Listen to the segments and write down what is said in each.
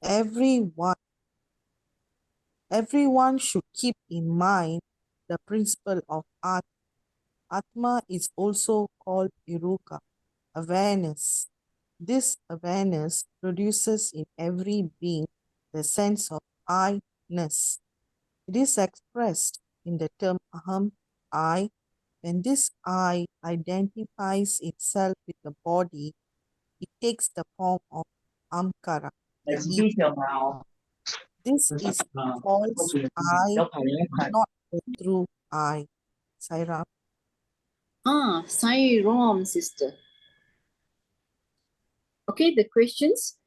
everyone should keep in mind the principle of Atma is also called Iruka, awareness. This awareness produces in every being the sense of I-ness. It is expressed in the term aham, I. When this I identifies itself with the body, it takes the form of amkara, the ego. This is false I, not the true I. Saira. Sai Rom, sister. Okay, the questions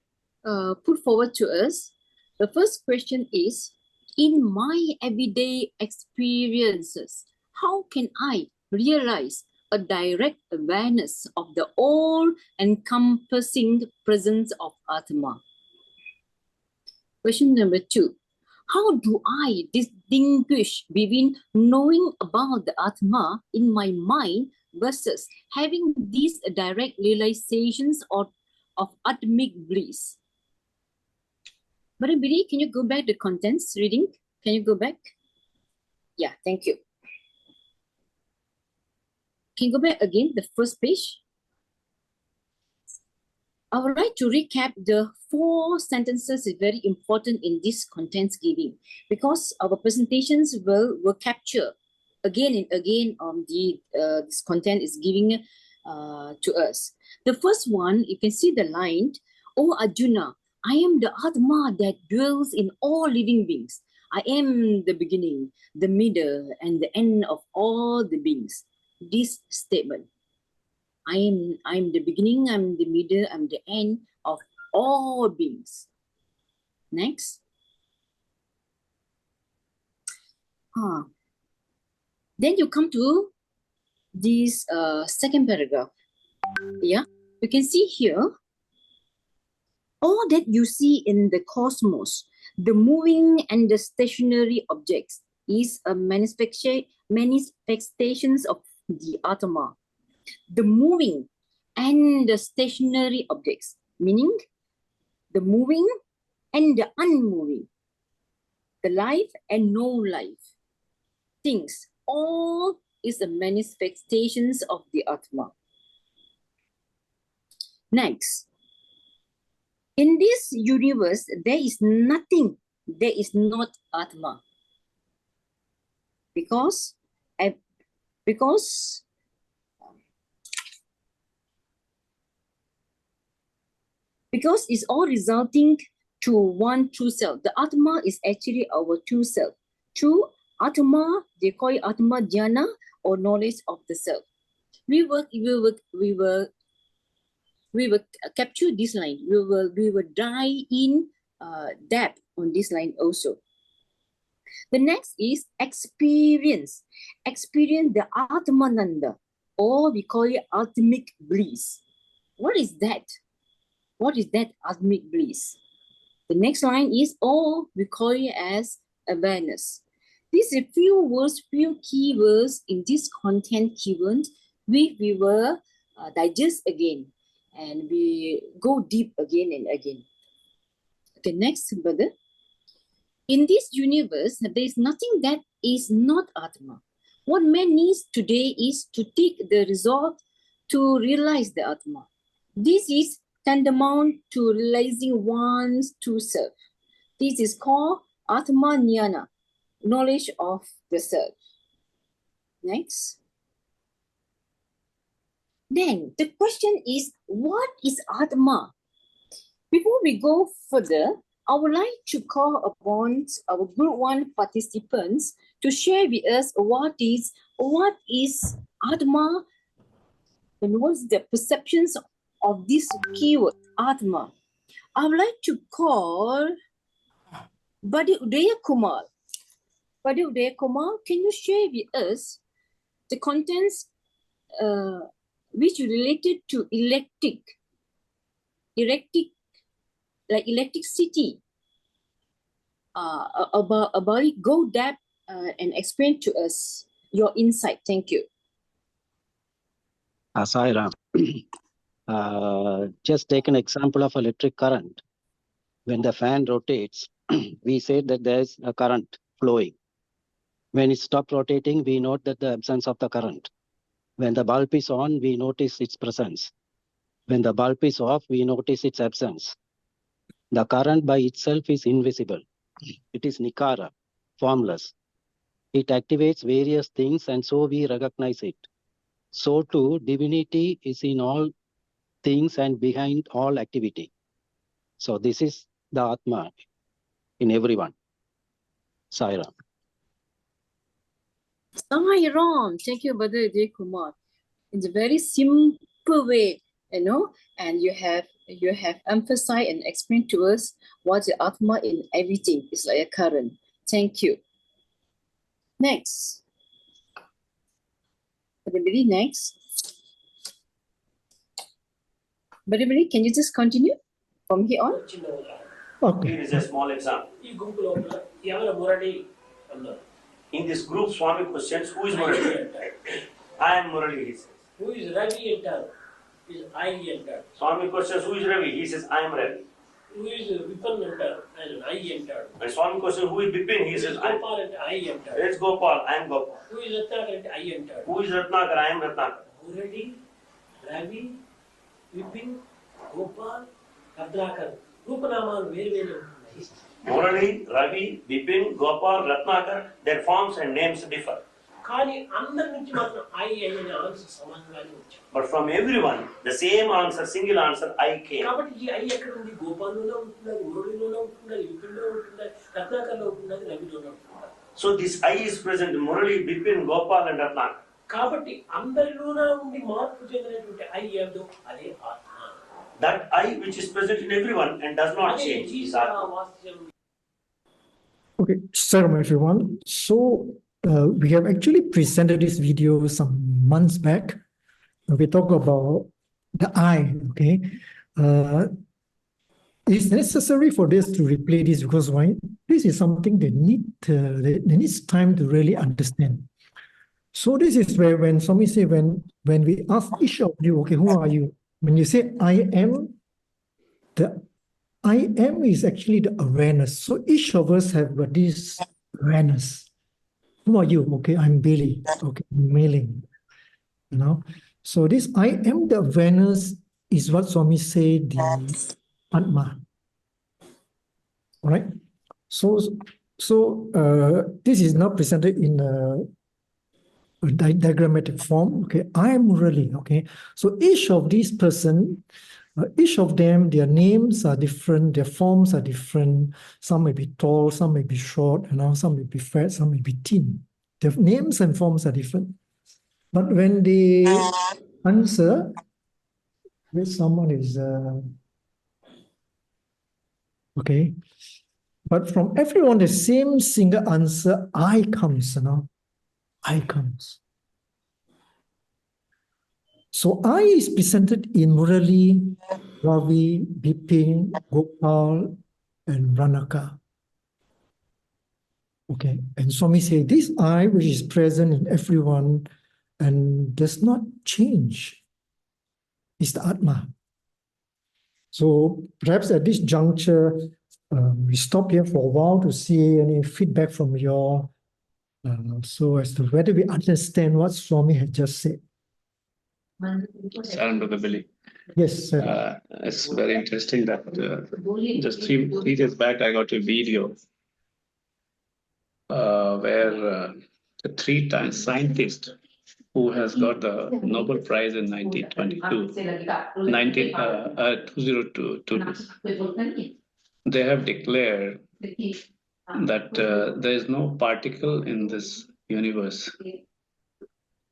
put forward to us. The first question is, in my everyday experiences, how can I realize a direct awareness of the all-encompassing presence of Atma? Question number 2. How do I distinguish between knowing about the Atma in my mind versus having these direct realizations of Atmic bliss? Madam Billy, can you go back to contents reading? Can you go back? Yeah, thank you. Can you go back again, the first page? I would like to recap the 4 sentences is very important in this contents giving because our presentations will capture again and again this content is giving to us. The first one, you can see the line, "O Arjuna, I am the Atma that dwells in all living beings. I am the beginning, the middle, and the end of all the beings." This statement. I'm the beginning, I'm the middle, I'm the end of all beings. Next. Then you come to this second paragraph. Yeah, you can see here, all that you see in the cosmos, the moving and the stationary objects, is a manifestations of the Atma. The moving and the stationary objects, meaning the moving and the unmoving, the life and no life, things, all is the manifestations of the Atma. Next, in this universe, there is nothing that is not Atma. Because it's all resulting to one true self. The Atma is actually our true self. True Atma, they call it Atma Dhyana or knowledge of the self. We will capture this line. We will dive in depth on this line also. The next is experience. Experience the Atmananda, or we call it ultimate bliss. What is that? What is that ultimate bliss? The next line is, or we call it as awareness. These are few key words in this content given, which we will digest again and we go deep again and again. Okay, next, brother. In this universe, there is nothing that is not Atma. What man needs today is to take the resolve to realize the Atma. This is tantamount to realizing one's true self. This is called Atma Jnana, knowledge of the self. Next. Then the question is, what is Atma? Before we go further, I would like to call upon our Group 1 participants to share with us what is Atma and what's the perceptions of this keyword, Atma. I would like to call Badi Udaya Kumar. Badi Udaya Kumar, can you share with us the contents which related to electricity, about it? Go depth and explain to us your insight. Thank you. Saira, just take an example of electric current. When the fan rotates, we say that there is a current flowing. When it stops rotating, we note that the absence of the current. When the bulb is on, we notice its presence. When the bulb is off, we notice its absence. The current by itself is invisible. It is nikara, formless. It activates various things and so we recognize it. So too, divinity is in all things and behind all activity. So this is the Atma in everyone. Sai Ram. Sai Ram. Thank you, Brother Jay Kumar. In a very simple way, and you have emphasized and explained to us what the Atma in everything is like a current. Thank you. Next. Everybody, next. Everybody, can you just continue from here on? Okay. Here is a small example. In this group, Swami questions, who is Murali? I am Murali, he says. Who is Ravi entered? Is I entered. Swami questions, who is Ravi? He says, I am Ravi. Who is Vipin entered? And I entered. And Swami questions, who is Vipin? He says, Gopal and I entered. It's Gopal, I am Gopal. Who is Ratnakar and I entered? Who is Ratnakar? I am Ratnakar. Murali, Ravi, Vipin, Gopal, Ratnakar. Rupanaman, very. Murali, Ravi, Vipin, Gopal, Ratnakar, their forms and names differ. But from everyone, the same answer, single answer, I came. So this I is present in Murali, Vipin, Gopal and Ratnakar. That I which is present in everyone and does not change is Atma. Okay, sir, everyone. So we have actually presented this video some months back. We talk about the I. Okay, it's necessary for this to replay this because why? This is something that needs time to really understand. So this is where when somebody say when we ask each of you, okay, who are you? When you say I am, the I am is actually the awareness. So each of us have got this awareness. Who are you? Okay, I'm Billy. Okay, I'm Mailing. So this I am the awareness is what Swami say the Atma. All right. So this is now presented in a diagrammatic form. Okay, I am really okay. So each of these person. Each of them, their names are different, their forms are different. Some may be tall, some may be short, some may be fat, some may be thin. Their names and forms are different. But when they answer, which someone is, okay. But from everyone, the same single answer, I comes, I comes. So I is presented in Murali, Ravi, Bipin, Gopal, and Ranaka. Okay, and Swami say this I, which is present in everyone and does not change, is the Atma. So perhaps at this juncture, we stop here for a while to see any feedback from you all, so as to whether we understand what Swami had just said. Sharon, Brother Billy. Yes, sir. It's very interesting that just three days back I got a video where the 3 times scientist who has got the Nobel Prize in 2022, they have declared that there is no particle in this universe.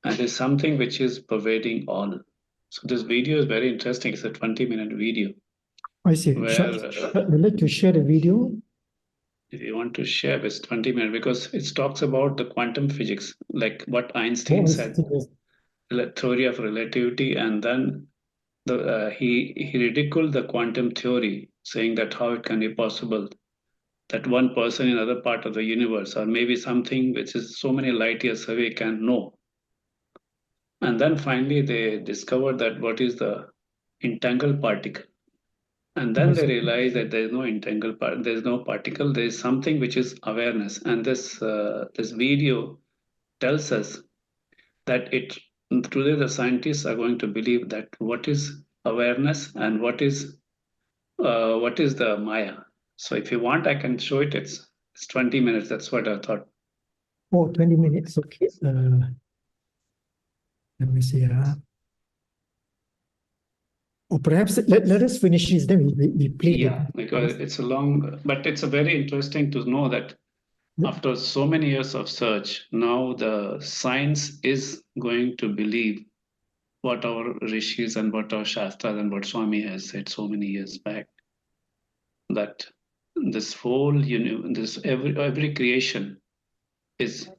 And it's something which is pervading all. So this video is very interesting. It's a 20-minute video. I see. Where, would you like to share the video? If you want to share this 20 minutes, because it talks about the quantum physics, like what Einstein said, theory of relativity, and then he ridiculed the quantum theory, saying that how it can be possible that one person in another part of the universe, or maybe something which is so many light years away, can know. And then finally they discovered that what is the entangled particle. And then they realize that there's no entangled part, there's no particle, there's something which is awareness. And this video tells us that today the scientists are going to believe that what is awareness and what is the Maya. So if you want, I can show it. It's 20 minutes. That's what I thought. Oh, 20 minutes. Okay. Let me see. Or perhaps let us finish this, then we play. Yeah, because it's a long, but it's a very interesting to know that after so many years of search, now the science is going to believe what our rishis and what our shastras and what Swami has said so many years back, that this whole every creation is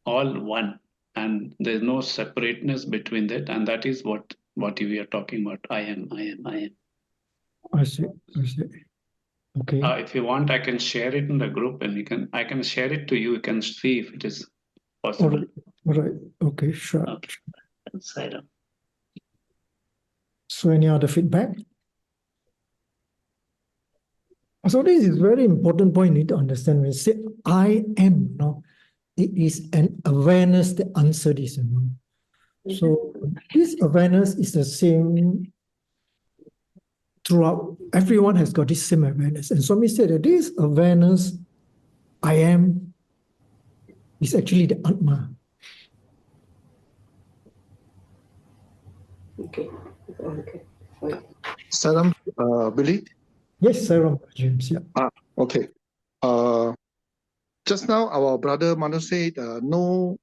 all one, and there's no separateness between that, and that is what we are talking about. I am. I see. Okay. If you want, I can share it in the group, and I can share it to you. You can see if it is possible. All right. Okay, sure. Okay. So any other feedback? So this is very important point you need to understand. When you say I am, no, it is an awareness that answers this. So this awareness is the same throughout. Everyone has got this same awareness. And Swami said that this awareness, I am, is actually the Atma. Okay. Saram, Billy? Yes, Saram, James. Yeah. Okay. Just now our brother Manu said no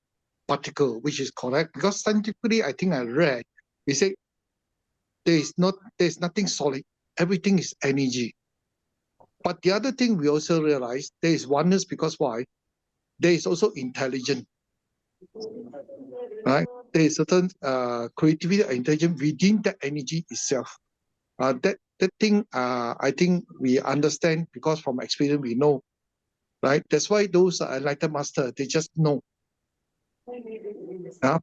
particle, which is correct, because scientifically I think I read, we say there's nothing solid, everything is energy. But the other thing we also realize there is oneness, because why? There is also intelligence. Right? There is certain creativity or intelligence within that energy itself. That thing I think we understand, because from experience we know. Right? That's why those enlightened masters, they just know.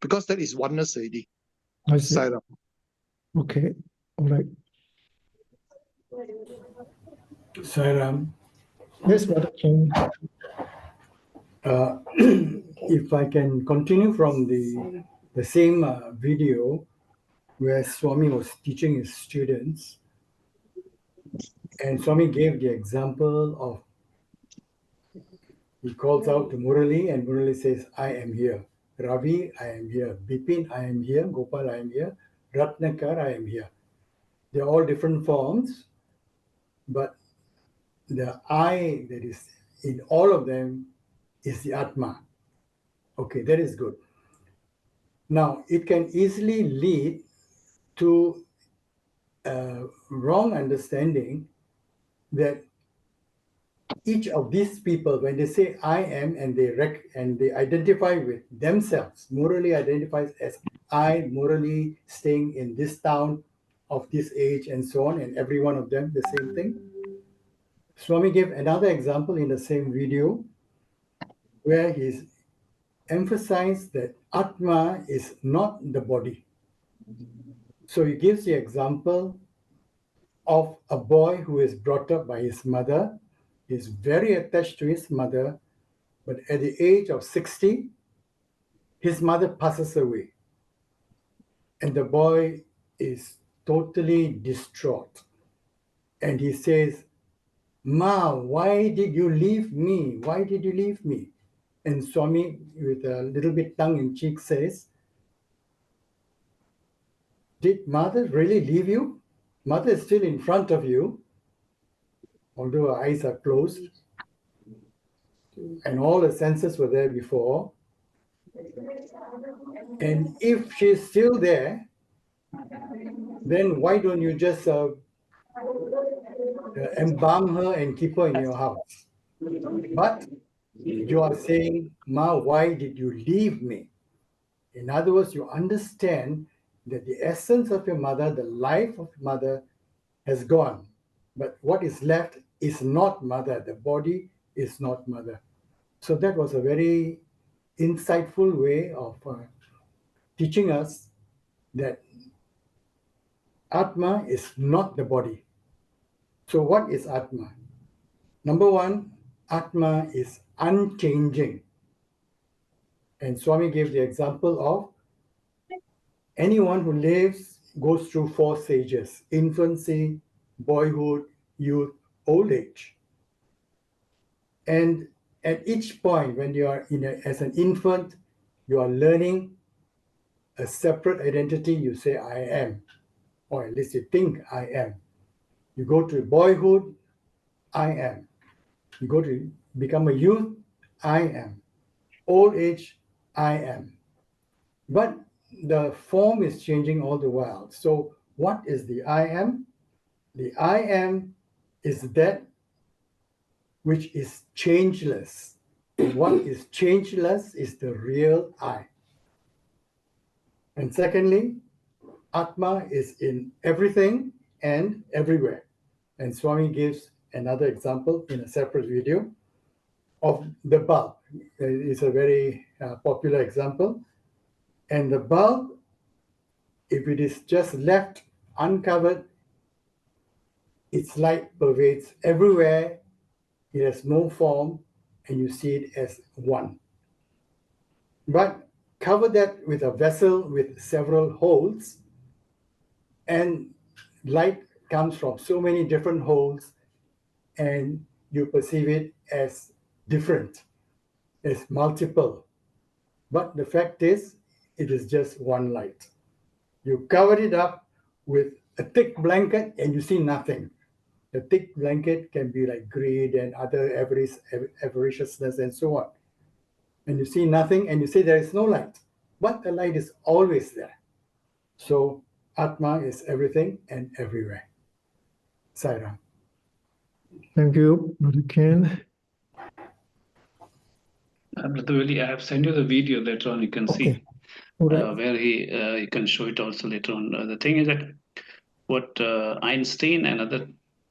Because that is oneness already. I see. Okay. All right. Sairam. Yes, Brother King. If I can continue from the same video where Swami was teaching his students, and Swami gave the example of, he calls out to Murali, and Murali says, I am here. Ravi, I am here. Bipin, I am here. Gopal, I am here. Ratnakar, I am here. They're all different forms, but the I that is in all of them is the Atma. Okay, that is good. Now, it can easily lead to a wrong understanding that each of these people, when they say I am, and they identify with themselves, morally identifies as I, morally staying in this town of this age and so on, and every one of them the same thing. Swami gave another example in the same video where he's emphasized that Atma is not the body. So he gives the example of a boy who is brought up by his mother. He's very attached to his mother, but at the age of 60, his mother passes away. And the boy is totally distraught. And he says, Ma, why did you leave me? Why did you leave me? And Swami, with a little bit tongue in cheek, says, did mother really leave you? Mother is still in front of you, although her eyes are closed, and all the senses were there before. And if she's still there, then why don't you just embalm her and keep her in your house? But you are saying, Ma, why did you leave me? In other words, you understand that the essence of your mother, the life of mother, has gone. But what is left is not mother. The body is not mother. So that was a very insightful way of teaching us that Atma is not the body. So what is Atma? Number one, Atma is unchanging. And Swami gave the example of anyone who goes through 4 stages: infancy, boyhood, youth, old age. And at each point, when you are as an infant, you are learning a separate identity. You say, I am, or at least you think I am. You go to boyhood, I am. You go to become a youth, I am. Old age, I am. But the form is changing all the while. So what is the I am? The I am is that which is changeless. What is changeless is the real I. And secondly, Atma is in everything and everywhere. And Swami gives another example in a separate video of the bulb. It's a very popular example. And the bulb, if it is just left uncovered, its light pervades everywhere. It has no form, and you see it as one. But cover that with a vessel with several holes, and light comes from so many different holes, and you perceive it as different, as multiple. But the fact is, it is just one light. You cover it up with a thick blanket and you see nothing. The thick blanket can be like greed and other avariciousness and so on. And you see nothing and you say there is no light, but the light is always there. So Atma is everything and everywhere. Sairam. Thank you, Brother Ken. Brother Willie, I have sent you the video later on. You can see where he can show it also later on. The thing is that what Einstein and other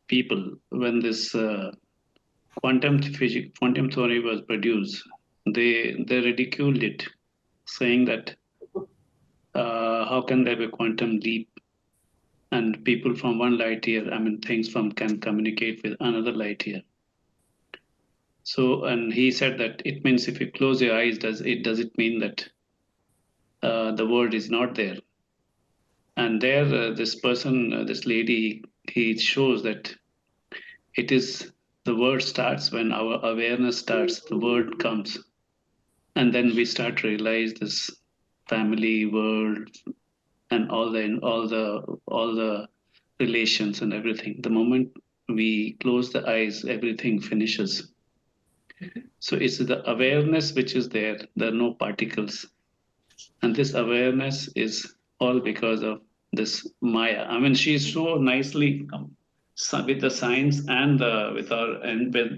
people, when this quantum theory was produced, they ridiculed it, saying that how can there be a quantum leap and people from one light year, things can communicate with another light year. So, and he said that it means if you close your eyes, does it mean that the world is not there? And there, this person, this lady, he shows that it is the word starts when our awareness starts. The word comes, and then we start to realize this family, world, and all the relations and everything. The moment we close the eyes, everything finishes. So it's the awareness which is there. There are no particles. And this awareness is all because of this Maya. She's so nicely with the science and with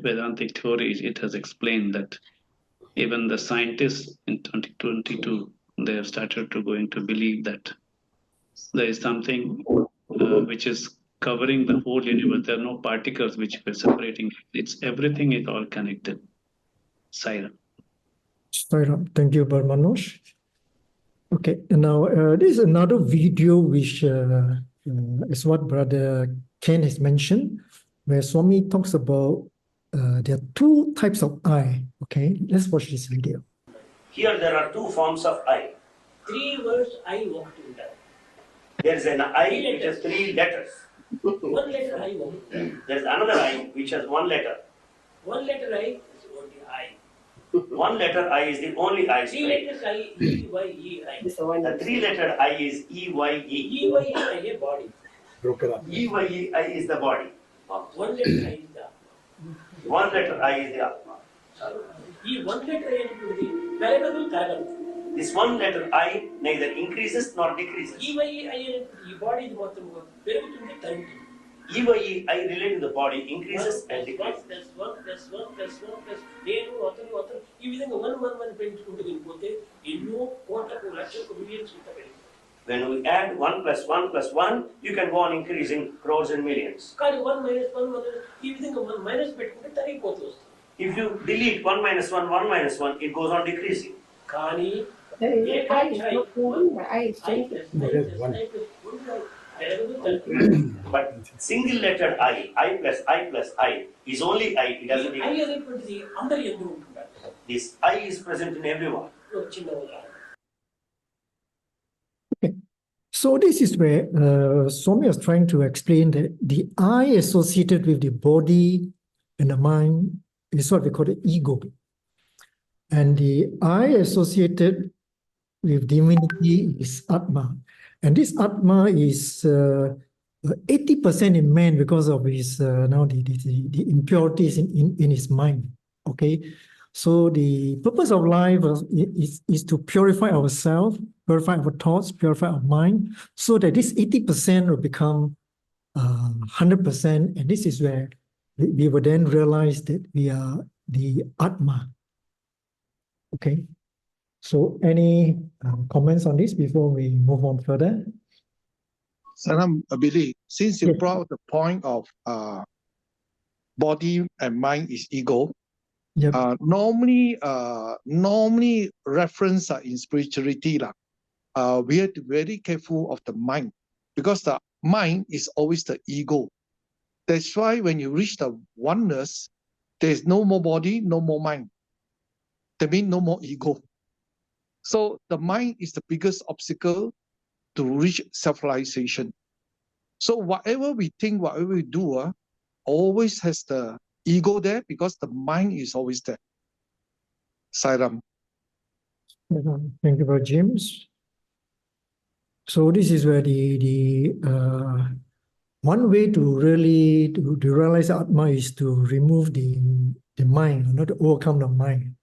Vedantic theories, it has explained that even the scientists in 2022, they have started to going to believe that there is something which is covering the whole universe. There are no particles which were separating. It's everything is all connected. Sairam. Thank you, Manoj. Okay, now this is another video which is what Brother Ken has mentioned, where Swami talks about there are 2 types of I. Okay, let's watch this video. Here there are 2 forms of I. 3 words I walked in that. There is an I which has 3 letters. 1 letter I walked. There is another I which has 1 letter. 1 letter I is only I. 1 letter I is the only I. 3 letters I, E, Y, E, I. The 3-lettered I is E, Y, E. E, Y, E, I is body. E, Y, E, I is the body. 1 letter I is the Atma. 1 letter I is the Atma. E, 1 letter I is the variable carbon. This 1 letter I neither increases nor decreases. E, Y, E, I is body is what the E, Y, E, I relate to the body increases and decreases. Plus 1, plus 1, plus 1, plus నేను అతను ఈ విధంగా 1 పెంచుకుంటూ వెళ్ళిపోతే ఎన్నో కోట్లకు లక్షలకు millions ఉంటాయి. When we add 1 plus 1 plus 1, you can go on increasing crores and millions. కానీ 1 minus 1 ఈ విధంగా 1 మైనస్ పెట్టుకుంటే తరిగిపోతూ వస్తుంది. If you delete 1 minus 1, 1 minus 1, it goes on decreasing. కానీ But single lettered I plus I plus I is only I. It doesn't even. This I is present in everyone. Okay. So this is where Swami was trying to explain that the I associated with the body and the mind is what we call the ego. And the I associated with divinity is Atma. And this Atma is 80% in man because of his now the impurities in his mind. Okay. So the purpose of life is to purify ourselves, purify our thoughts, purify our mind, so that this 80% will become 100%. And this is where we will then realize that we are the Atma. Okay. So any comments on this before we move on further? Saram, Billy, since you Yes. brought up the point of body and mind is ego, Yep. normally reference in spirituality, we have to be very careful of the mind, because the mind is always the ego. That's why when you reach the oneness, there's no more body, no more mind. That means no more ego. So the mind is the biggest obstacle to reach self-realization. So whatever we think, whatever we do, always has the ego there, because the mind is always there. Sairam. Thank you, Brother James. So this is where the one way to really to realize Atma is to remove the mind, not to overcome the mind.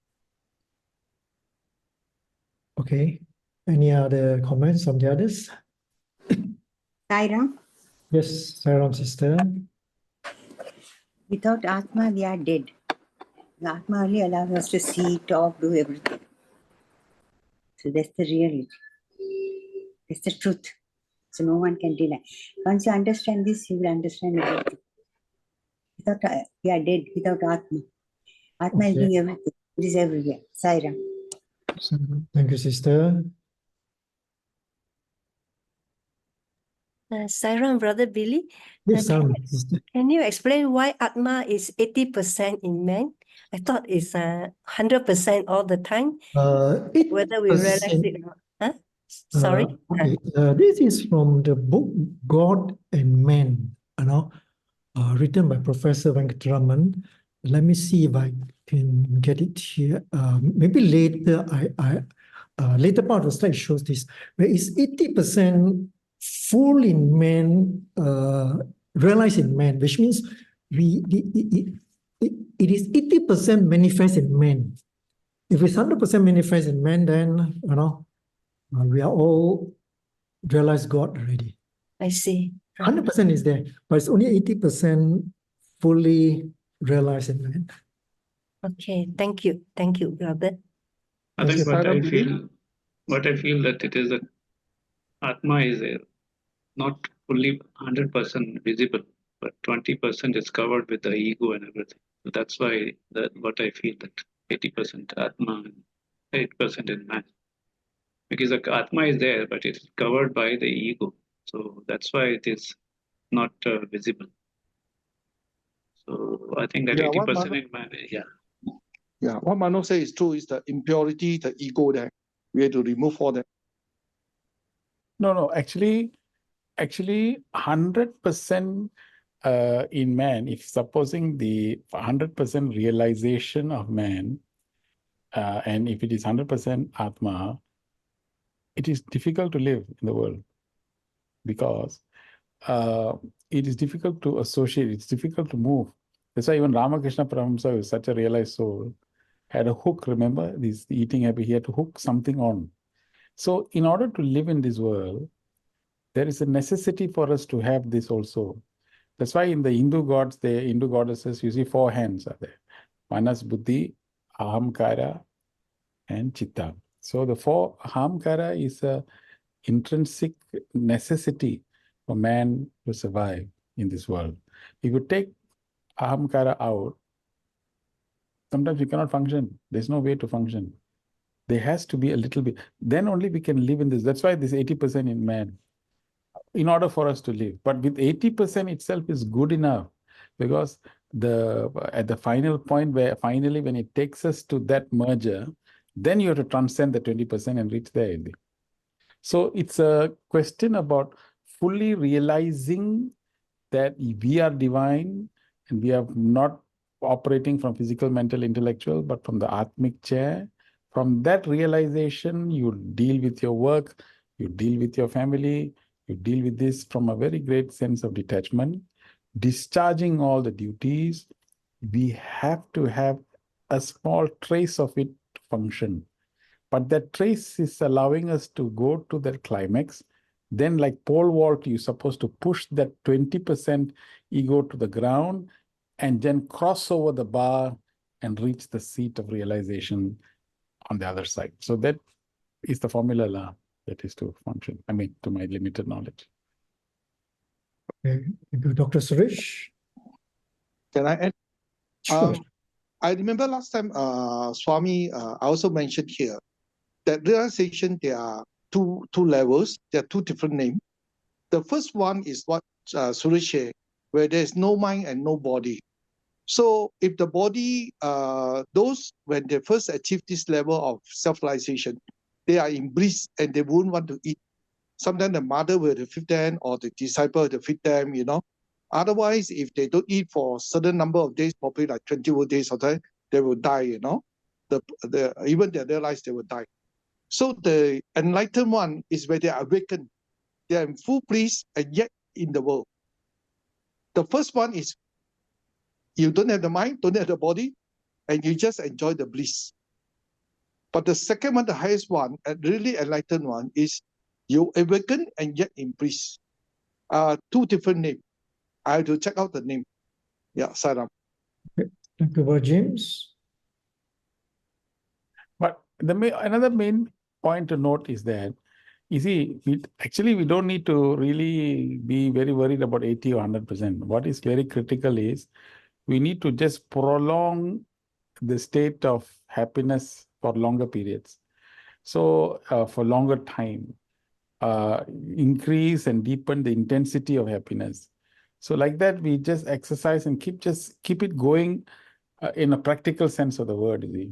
Okay. Any other comments from the others? Sairam, Yes, Sairam sister. without Atma, we are dead. The Atma only allows us to see, talk, do everything. So that's the reality. That's the truth. So no one can deny. Once you understand this, you will understand everything. Without, we are dead without Atma. Atma is doing everything. It is everywhere. Sairam. Thank you, sister. Sairam, Brother Billy, Yes, can, Sairam, you, sister. can you explain why Atma is 80% in man? I thought it's 100% all the time, whether we realize 80%. it or not. Huh? Sorry? Okay. This is from the book God and Man, written by Professor Venkataraman. Let me see if I can get it here. Maybe later, later part of the slide shows this. Where is 80% full in man, realized in man, which means it is 80% manifest in man. If it's 100% manifest in man, then we are all realized God already. I see. 100% is there, but it's only 80% fully realized in man. Okay, thank you. Thank you, brother. I think what I feel that it is that Atma is not fully 100% visible, but 20% is covered with the ego and everything. So that's why what I feel that 80% Atma and 8% in man. Because the Atma is there, but it's covered by the ego. So that's why it is not visible. So I think that 80% in man, Yeah, what Mano says is true, is the impurity, the ego there. We have to remove all that. No, actually 100% in man, if supposing the 100% realization of man, and if it is 100% Atma, it is difficult to live in the world, because it is difficult to associate, it's difficult to move. That's why even Ramakrishna Paramahamsa, who is such a realized soul, had a hook, remember? This eating habit, he had to hook something on. So in order to live in this world, there is a necessity for us to have this also. That's why in the Hindu gods, the Hindu goddesses, you see 4 hands are there. Manas, Buddhi, Ahamkara, and Chitta. So the 4 Ahamkara is a intrinsic necessity for man to survive in this world. If you take Ahamkara out, sometimes you cannot function. There's no way to function. There has to be a little bit. Then only we can live in this. That's why this 80% in man. in order for us to live. But with 80% itself is good enough, because at the final point where finally when it takes us to that merger, then you have to transcend the 20% and reach there. So it's a question about fully realizing that we are divine and we are not operating from physical, mental, intellectual, but from the Atmic chair. From that realization, you deal with your work, you deal with your family, you deal with this from a very great sense of detachment, discharging all the duties. We have to have a small trace of it to function. But that trace is allowing us to go to that climax. Then, like pole vault, you're supposed to push that 20% ego to the ground and then cross over the bar and reach the seat of realization on the other side. So that is the formula that is to function. I mean, to my limited knowledge. Okay. Thank you, Dr. Suresh. Can I add? Sure. I remember last time, Swami, I also mentioned here that realization, there are two levels, there are two different names. The first one is what Suresh shared, where there is no mind and no body. So if the body, those, when they first achieve this level of self-realization, they are in bliss and they wouldn't want to eat. Sometimes the mother will feed them or the disciple will feed them, you know. Otherwise, if they don't eat for a certain number of days, probably like 21 days or time, they will die, you know. Even they realize they will die. So the enlightened one is where they are awakened. They are in full bliss and yet in the world. The first one is you don't have the mind, don't have the body, and you just enjoy the bliss. But the second one, the highest one, and really enlightened one, is you awaken and yet in bliss. Two different names. I have to check out the name. Yeah, Saram. Thank you, James. But another main point to note is that, you see, we don't need to really be very worried about 80 or 100%. What is very critical is we need to just prolong the state of happiness for longer periods. So for longer time, increase and deepen the intensity of happiness. So like that, we just exercise and keep it going in a practical sense of the word. You see.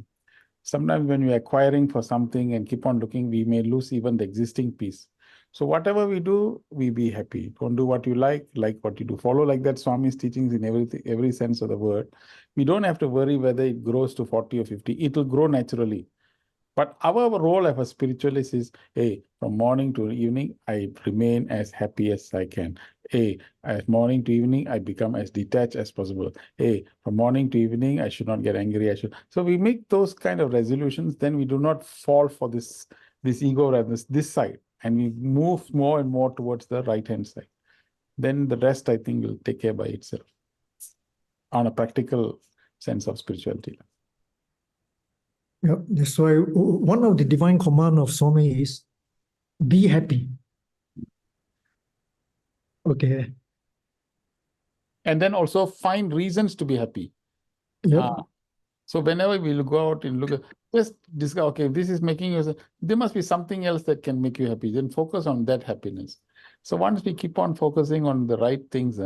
Sometimes when we're acquiring for something and keep on looking, we may lose even the existing piece. So whatever we do, we be happy. Don't do what you like what you do. Follow like that Swami's teachings in every sense of the word. We don't have to worry whether it grows to 40 or 50. It will grow naturally. But our role as a spiritualist is, hey, from morning to evening, I remain as happy as I can. Hey, as morning to evening, I become as detached as possible. Hey, from morning to evening, I should not get angry. So we make those kind of resolutions, then we do not fall for this ego and this side. And we move more and more towards the right-hand side. Then the rest, I think, will take care by itself on a practical sense of spirituality. Yeah, that's why one of the divine command of Swami is be happy. Okay. And then also find reasons to be happy. Yep. So whenever we go out and look, just discover, okay, if this is making you, there must be something else that can make you happy. Then focus on that happiness. So once we keep on focusing on the right things,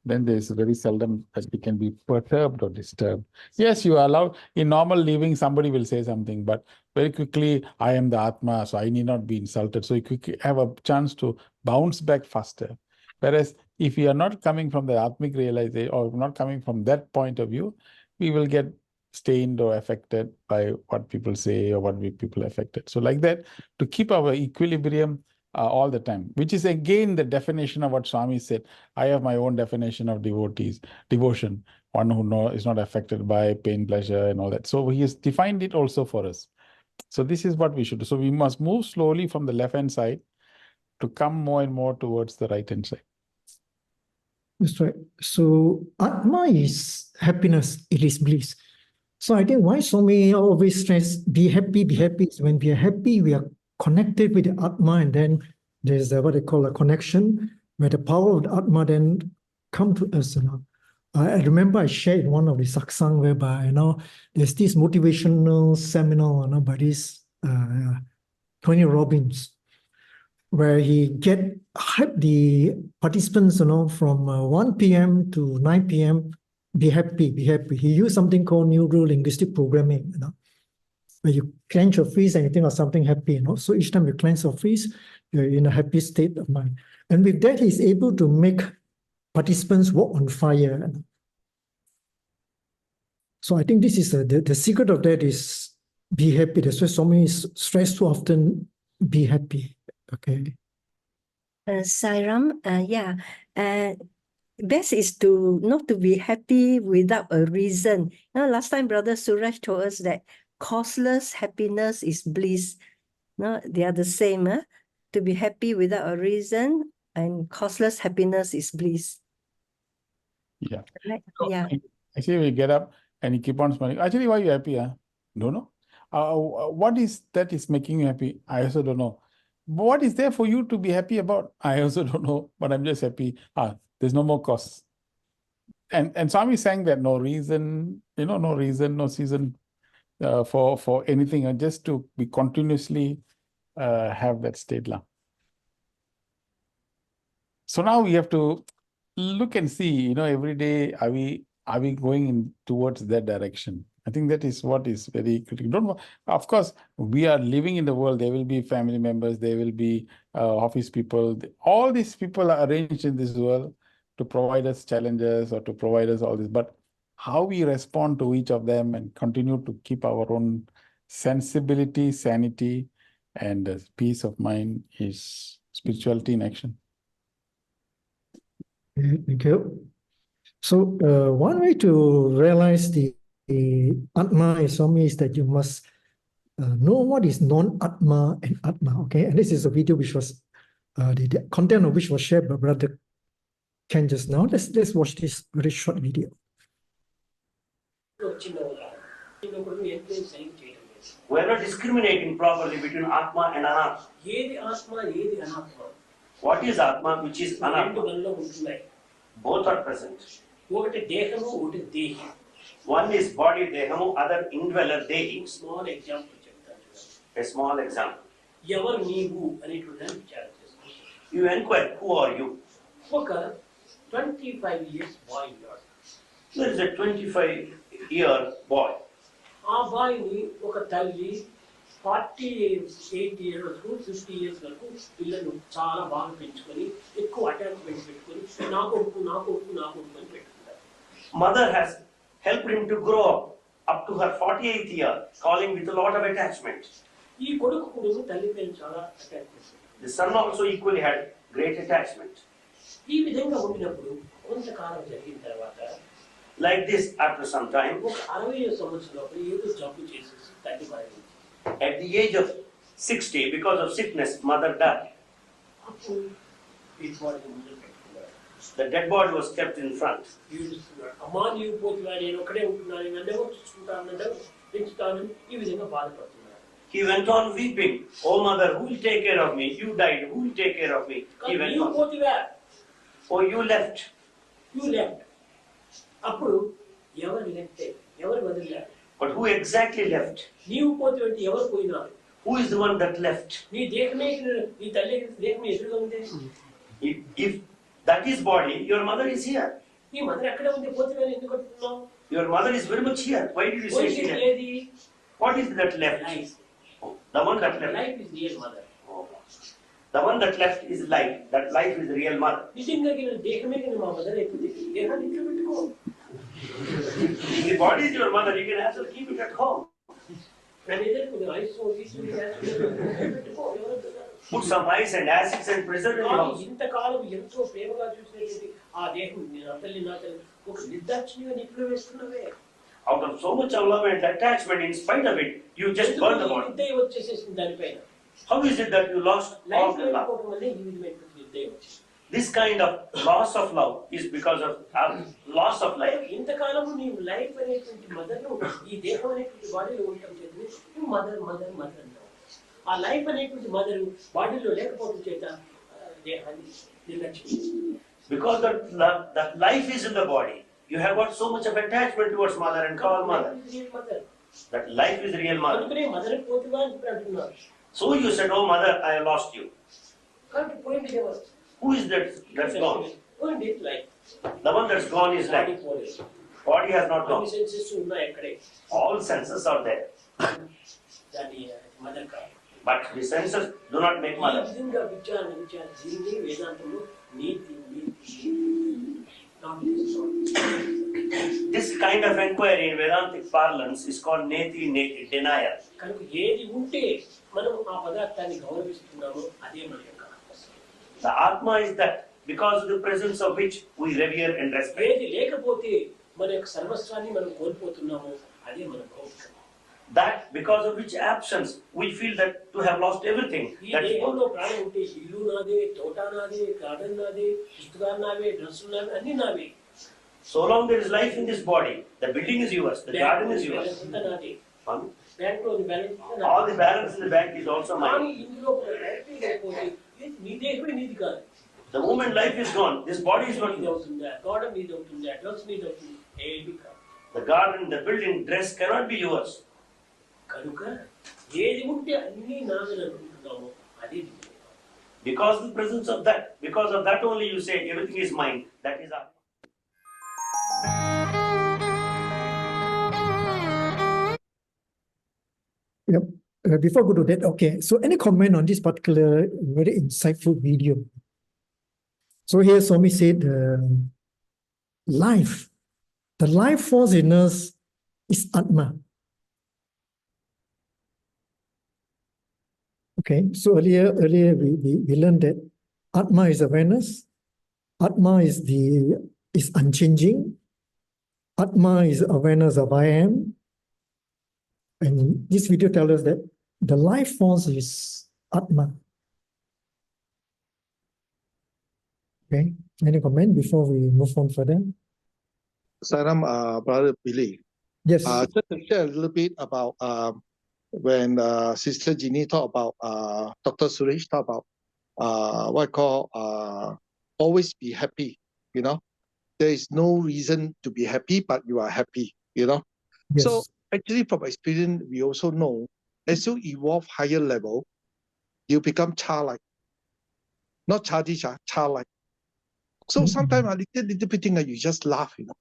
then there's very seldom that we can be perturbed or disturbed. Yes, you are allowed, in normal living, somebody will say something, but very quickly, I am the Atma, so I need not be insulted. So you quickly have a chance to bounce back faster. Whereas if you are not coming from the Atmic realization or not coming from that point of view, we will get stained or affected by what people say or what people affected. So like that, to keep our equilibrium all the time, which is again the definition of what Swami said. I have my own definition of devotion, one who is not affected by pain, pleasure, and all that. So he has defined it also for us. So this is what we should do. So we must move slowly from the left-hand side to come more and more towards the right-hand side. That's right. So Atma is happiness, it is bliss. So I think why Swami always stress be happy is when we are happy, we are connected with the Atma, and then there's what they call a connection, where the power of the Atma then come to us. I remember I shared one of the satsang whereby, there's this motivational seminar by this Tony Robbins, where he hype the participants, from 1 p.m. to 9 p.m. Be happy, be happy. He used something called neuro-linguistic programming, where you clench your fist and you think of something happy, So each time you clench your fist, you're in a happy state of mind. And with that, he's able to make participants walk on fire. So I think this is the secret of that is be happy. That's why so many stress too often. Be happy. Okay. Sairam, yeah. Best is to not to be happy without a reason. Last time Brother Suresh told us that causeless happiness is bliss. No, they are the same. To be happy without a reason and causeless happiness is bliss. Yeah. Right? So, Yeah. actually, we get up and you keep on smiling. Actually, why are you happy? Don't know. What is that is making you happy? I also don't know. But what is there for you to be happy about? I also don't know, but I'm just happy. There's no more cause. And Swami saying that no reason, no reason, no season for anything, and just to be continuously have that state. So now we have to look and see, every day are we going towards that direction? I think that is what is very critical. Of course, we are living in the world. There will be family members, there will be office people. All these people are arranged in this world to provide us challenges or to provide us all this. But how we respond to each of them and continue to keep our own sensibility, sanity, and peace of mind is spirituality in action. Thank you. So one way to realize the Atma is that you must know what is non-Atma and Atma. Okay, and this is a video which was the content of which was shared by Brother Ken just now. Let's watch this very short video. We're not discriminating properly between Atma and Anatma. What is Atma, which is Anatma? Both are present. One is body dehamu, other indweller dehi. Small example. A small example. You inquire, who are you? 25 years boy. There is a 25-year boy. ఆ బాయ్ని ఒక తల్లి 48 years వరకు 50 years వరకు పిల్లలు చాలా బాగా పెంచుకొని ఎక్కువ అటాచ్మెంట్ పెట్టుకొని నా కొడుకు అని పెట్టుకుంటారు. Mother has helped him to grow up to her 48th year, calling with a lot of attachment. ఈ కొడుకు కూడా తల్లి పైన చాలా attachment. The son also equally had great attachment. ఈ విధంగా ఉండినప్పుడు కొంతకాలం జరిగిన తర్వాత like this, after some time, at the age of 60, because of sickness, mother died. The dead body was kept in front. He went on weeping. Oh mother, who will take care of me? You died, who will take care of me? He went on. Oh, you left. You left. But who exactly left? Who is the one that left? If that is body, your mother is here. Your mother is very much here. Why did you say she left? What is that left? Oh, the one that left. Life is real mother. Oh. The one that left is life. That life is the real mother. The body is your mother. You can also keep it at home. Put some ice and acids and preserve it in your house. Out of so much of love and attachment, in spite of it, you just burn the body. How is it that you lost all the love? This kind of loss of love is because of loss of life. Because that life is in the body. You have got so much of attachment towards mother and call mother. That life is real mother. So you said, oh mother, I have lost you. Who is that that's gone? The one that's gone is like body has not gone. All senses are there. But the senses do not make mother. This kind of inquiry in Vedantic parlance is called neti neti, denial. The Atma is that because of the presence of which we revere and respect. That because of which absence we feel that to have lost everything. So long there is life in this body, the building is yours, the garden is yours. All the balance in the bank is also mine. The moment life is gone, this body is not yours. The garden, the building, dress cannot be yours. Because of the presence of that, because of that only you say everything is mine. That is our. Yep. Before I go to that, okay. So any comment on this particular very insightful video? So here Swami said life, the life force in us is Atma. Okay, so earlier we learned that Atma is awareness, Atma is unchanging, Atma is awareness of I am. And this video tells us that the life force is Atma. Okay, any comment before we move on further? Saram, Brother Billy. Yes. Just to share a little bit about when Sister Jeannie talked about, Dr. Suresh talked about what I call always be happy, you know. There is no reason to be happy, but you are happy, you know. Yes. So actually from experience, we also know as you evolve higher level, you become childlike. Not childish, childlike. So sometimes a little bit thing you just laugh, you know.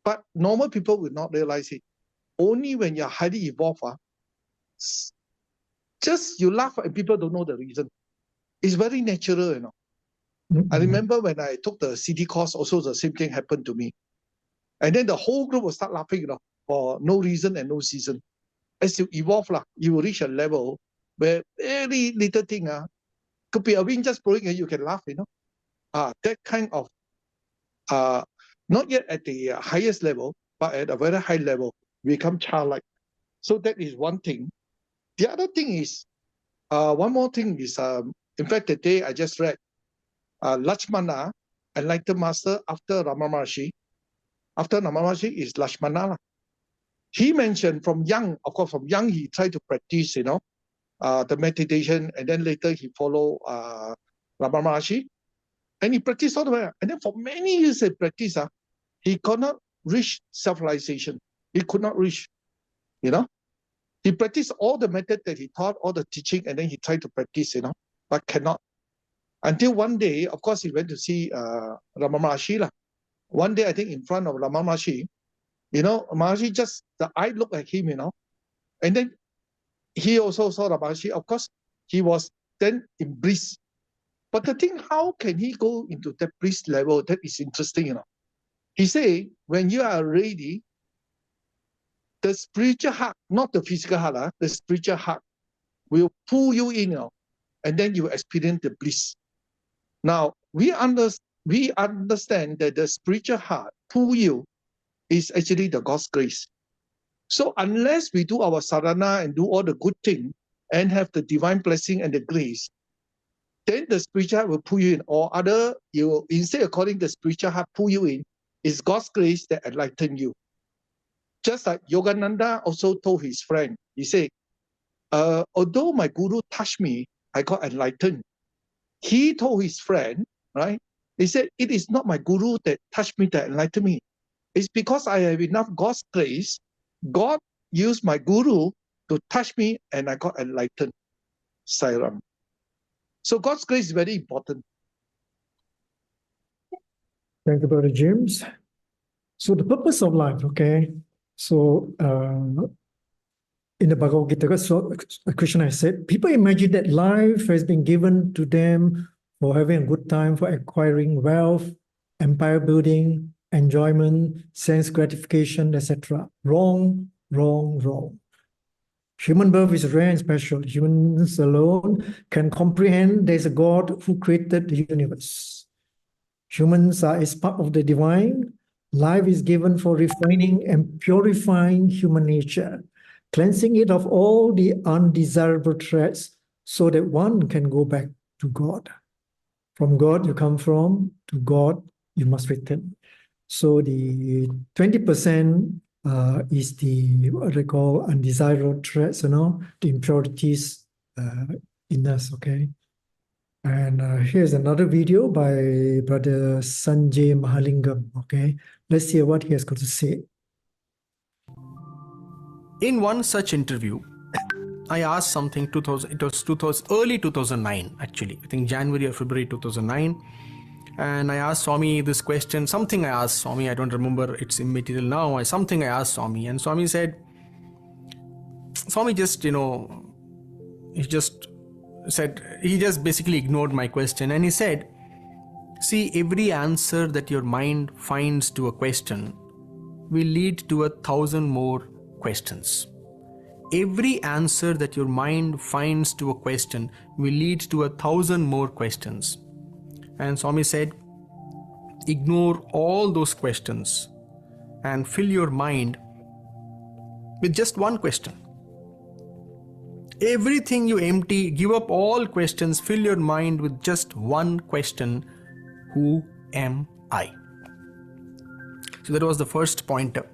But normal people will not realize it. Only when you're highly evolved, just you laugh and people don't know the reason. It's very natural, you know. I remember when I took the CD course, also the same thing happened to me. And then the whole group will start laughing, you know, for no reason and no season. As you evolve, you will reach a level where very little thing could be a wind just blowing and you can laugh, you know. That kind of, not yet at the highest level, but at a very high level, become childlike. So that is one thing. The other thing is, one more thing is, in fact, the day I just read, Lakshmana, Enlightened Master after Rama Maharshi. After Rama Maharshi is Lakshmana. He mentioned from young, of course, from young, he tried to practice, you know, the meditation, and then later he followed Rama Maharshi, and he practiced all the way. And then for many years he practiced, he could not reach self-realization. He could not reach, you know. He practiced all the method that he taught, all the teaching, and then he tried to practice, you know, but cannot. Until one day, of course, he went to see Rama Maharshi. One day, I think in front of Rama Maharshi, you know, Maharshi just, the eye looked at him, you know, and then he also saw Rama Maharshi. Of course, he was then in bliss. But the thing, how can he go into that bliss level? That is interesting, you know. He said, when you are ready, the spiritual heart, not the physical heart, the spiritual heart will pull you in, you know, and then you experience the bliss. Now, we understand that the spiritual heart pull you is actually the God's grace. So unless we do our sadhana and do all the good things and have the divine blessing and the grace, then the spiritual heart will pull you in. Or other, you instead according the spiritual heart pull you in, it's God's grace that enlighten you. Just like Yogananda also told his friend, he said, although my guru touched me, I got enlightened. He told his friend, right? He said, it is not my guru that touched me, that enlightened me. It's because I have enough God's grace. God used my guru to touch me and I got enlightened. Sairam. So God's grace is very important. Thank you, Brother James. So the purpose of life, okay? So in the Bhagavad Gita, so Krishna has said, people imagine that life has been given to them for having a good time, for acquiring wealth, empire building, enjoyment, sense gratification, etc. Wrong, wrong, wrong. Human birth is rare and special. Humans alone can comprehend there's a God who created the universe. Humans are as part of the divine. Life is given for refining and purifying human nature, cleansing it of all the undesirable traits so that one can go back to God. From God you come from, to God you must return. So the 20% is the what they call undesirable traits, the impurities in us, okay? And here's another video by Brother Sanjay Mahalingam, okay? Let's hear what he has got to say. In one such interview, I asked something, early 2009, actually. I think January or February 2009. And I asked Swami this question, something I asked Swami, I don't remember, it's immaterial now, something I asked Swami. And Swami said, Swami just, he just basically ignored my question. And he said, see, every answer that your mind finds to a question will lead to 1,000 more questions. Every answer that your mind finds to a question will lead to 1,000 more questions. And Swami said, ignore all those questions and fill your mind with just one question. Everything you empty, give up all questions, fill your mind with just one question: who am I? So that was the first pointer.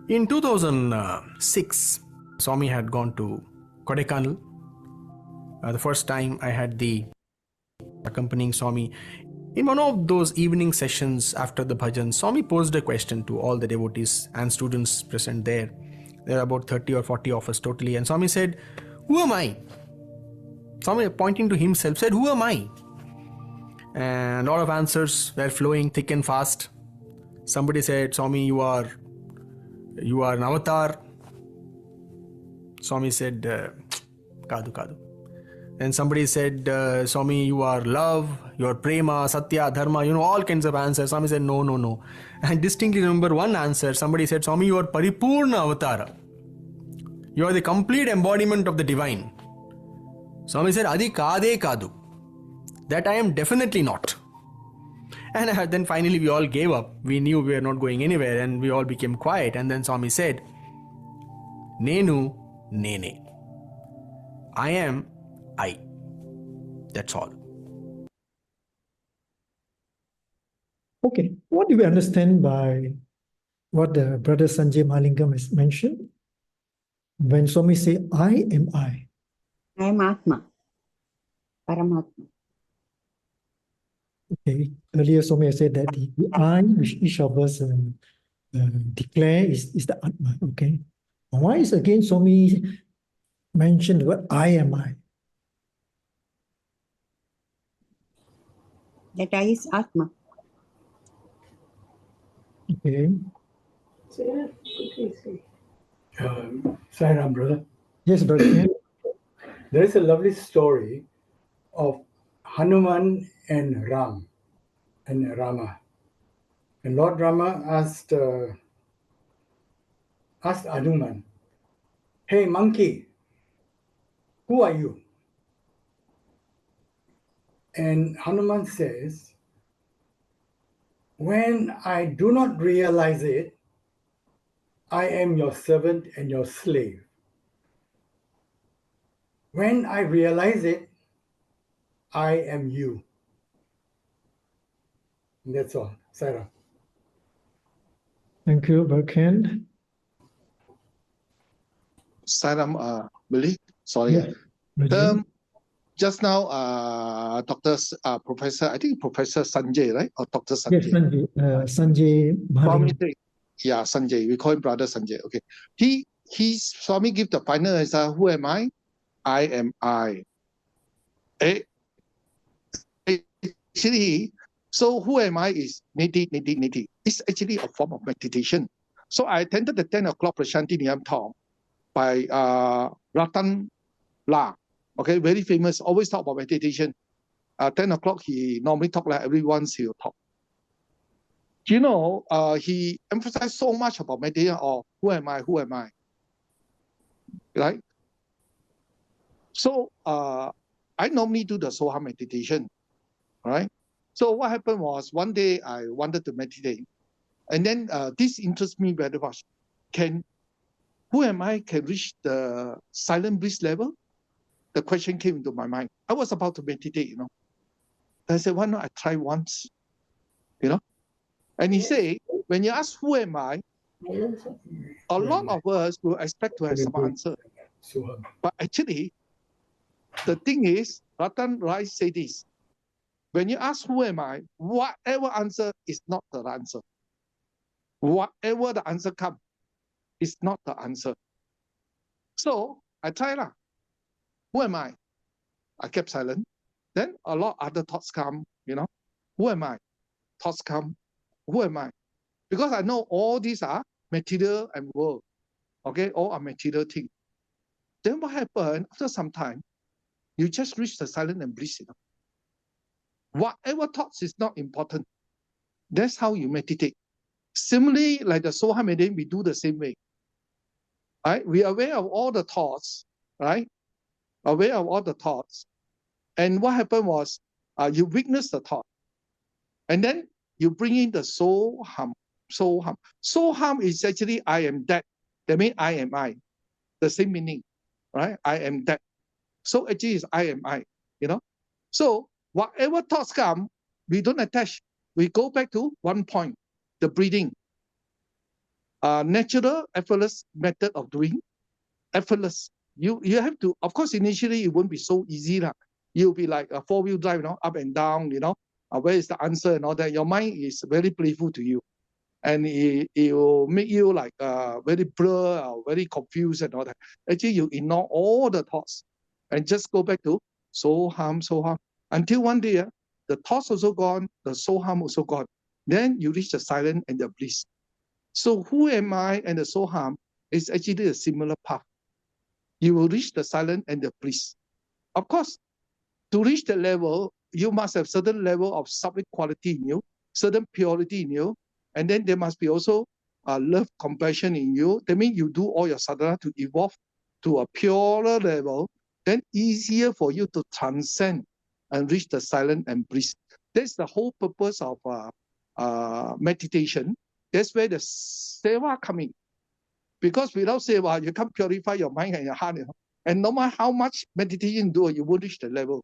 In 2006, Swami had gone to Kodaikanal. The first time I had the accompanying Swami. In one of those evening sessions after the bhajan, Swami posed a question to all the devotees and students present there. There are about 30 or 40 of us totally. And Swami said, who am I? Swami, pointing to himself, said, who am I? And a lot of answers were flowing thick and fast. Somebody said, Swami, you are an avatar. Swami said, Kadu. And somebody said, Swami, you are love, you are prema, satya, dharma, all kinds of answers. Swami said, no. I distinctly remember one answer. Somebody said, Swami, you are paripurna avatara. You are the complete embodiment of the divine. Swami said, Adi kade kadu. That I am definitely not. And then finally we all gave up. We knew we were not going anywhere and we all became quiet. And then Swami said, Nenu, nene. I am I. That's all. Okay, what do we understand by what the brother Sanjay Mahalingam has mentioned? When Swami say, I am I. I am Atma, Paramatma. Okay, earlier Swami has said that the I which each of us declare is the Atma, okay? Why is again Swami mentioned the word I am I? That I is Atma. Okay. Sai Ram, brother. Yes, brother. There is a lovely story of Hanuman and Rama. And Lord Rama asked Hanuman, hey monkey, who are you? And Hanuman says, when I do not realize it, I am your servant and your slave. When I realize it, I am you. And that's all. Sarah. Thank you, Berken. Saram, Billy, sorry. Yeah. Just now, Professor, I think Professor Sanjay, right? Or Dr. Sanjay? Yes, Sanjay Mahalingam. Yeah, Sanjay. We call him Brother Sanjay. Okay. Swami give the final answer, who am I? I am I. Actually, so who am I is niti. It's actually a form of meditation. So I attended the 10 o'clock Prashanti Niyam talk by Ratan La. Okay, very famous, always talk about meditation. 10 o'clock, he normally talk like every once he'll talk. You know, he emphasized so much about meditation or who am I, right? So I normally do the Soham meditation, right? So what happened was one day I wanted to meditate, and then this interests me very much. Who am I can reach the silent bliss level? The question came into my mind. I was about to meditate, you know. I said, why not I try once, you know? And he said, when you ask who am I, a lot of us will expect to have some answer. But actually, the thing is, Ratan Rai said this, when you ask who am I, whatever answer is not the answer. Whatever the answer comes is not the answer. So I tried lah. Who am I? I kept silent. Then a lot of other thoughts come, you know. Who am I? Thoughts come. Who am I? Because I know all these are material and world. Okay, all are material things. Then what happened after some time? You just reach the silent and bliss, you know. Whatever thoughts is not important. That's how you meditate. Similarly, like the Soham meditation, we do the same way. Right? We are aware of all the thoughts, right? Aware of all the thoughts. And what happened was, you witness the thought. And then you bring in the Soham. Soham is actually I am that. That means I am I. The same meaning, right? I am that. So actually is I am I, you know? So whatever thoughts come, we don't attach. We go back to one point, the breathing. Natural, effortless method of doing. Effortless. You have to, of course, initially it won't be so easy. You'll be like a four-wheel drive, you know, up and down, you know. Where is the answer and all that? Your mind is very playful to you. And it will make you like very blur or very confused and all that. Actually, you ignore all the thoughts and just go back to Soham. Until one day, the thoughts also gone, the Soham also gone. Then you reach the silence and the bliss. So who am I and the Soham is actually a similar path. You will reach the silence and the bliss. Of course, to reach the level, you must have certain level of subject quality in you, certain purity in you, and then there must be also love, compassion in you. That means you do all your sadhana to evolve to a purer level, then easier for you to transcend and reach the silence and bliss. That's the whole purpose of meditation. That's where the seva comes in. Because without seva, you can't purify your mind and your heart. You know? And no matter how much meditation you do, you won't reach the level.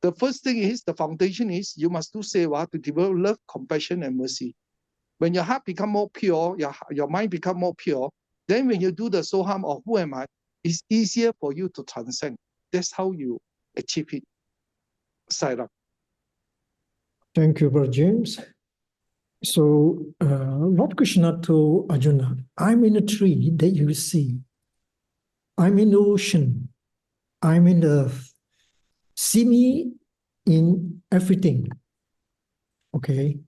The first thing is, the foundation is, you must do seva to develop love, compassion, and mercy. When your heart becomes more pure, your mind becomes more pure, then when you do the Soham or who am I, it's easier for you to transcend. That's how you achieve it. Sairam. Thank you, Brother James. So, Lord Krishna told Arjuna, I'm in a tree that you see. I'm in the ocean. I'm in the earth. See me in everything. Okay.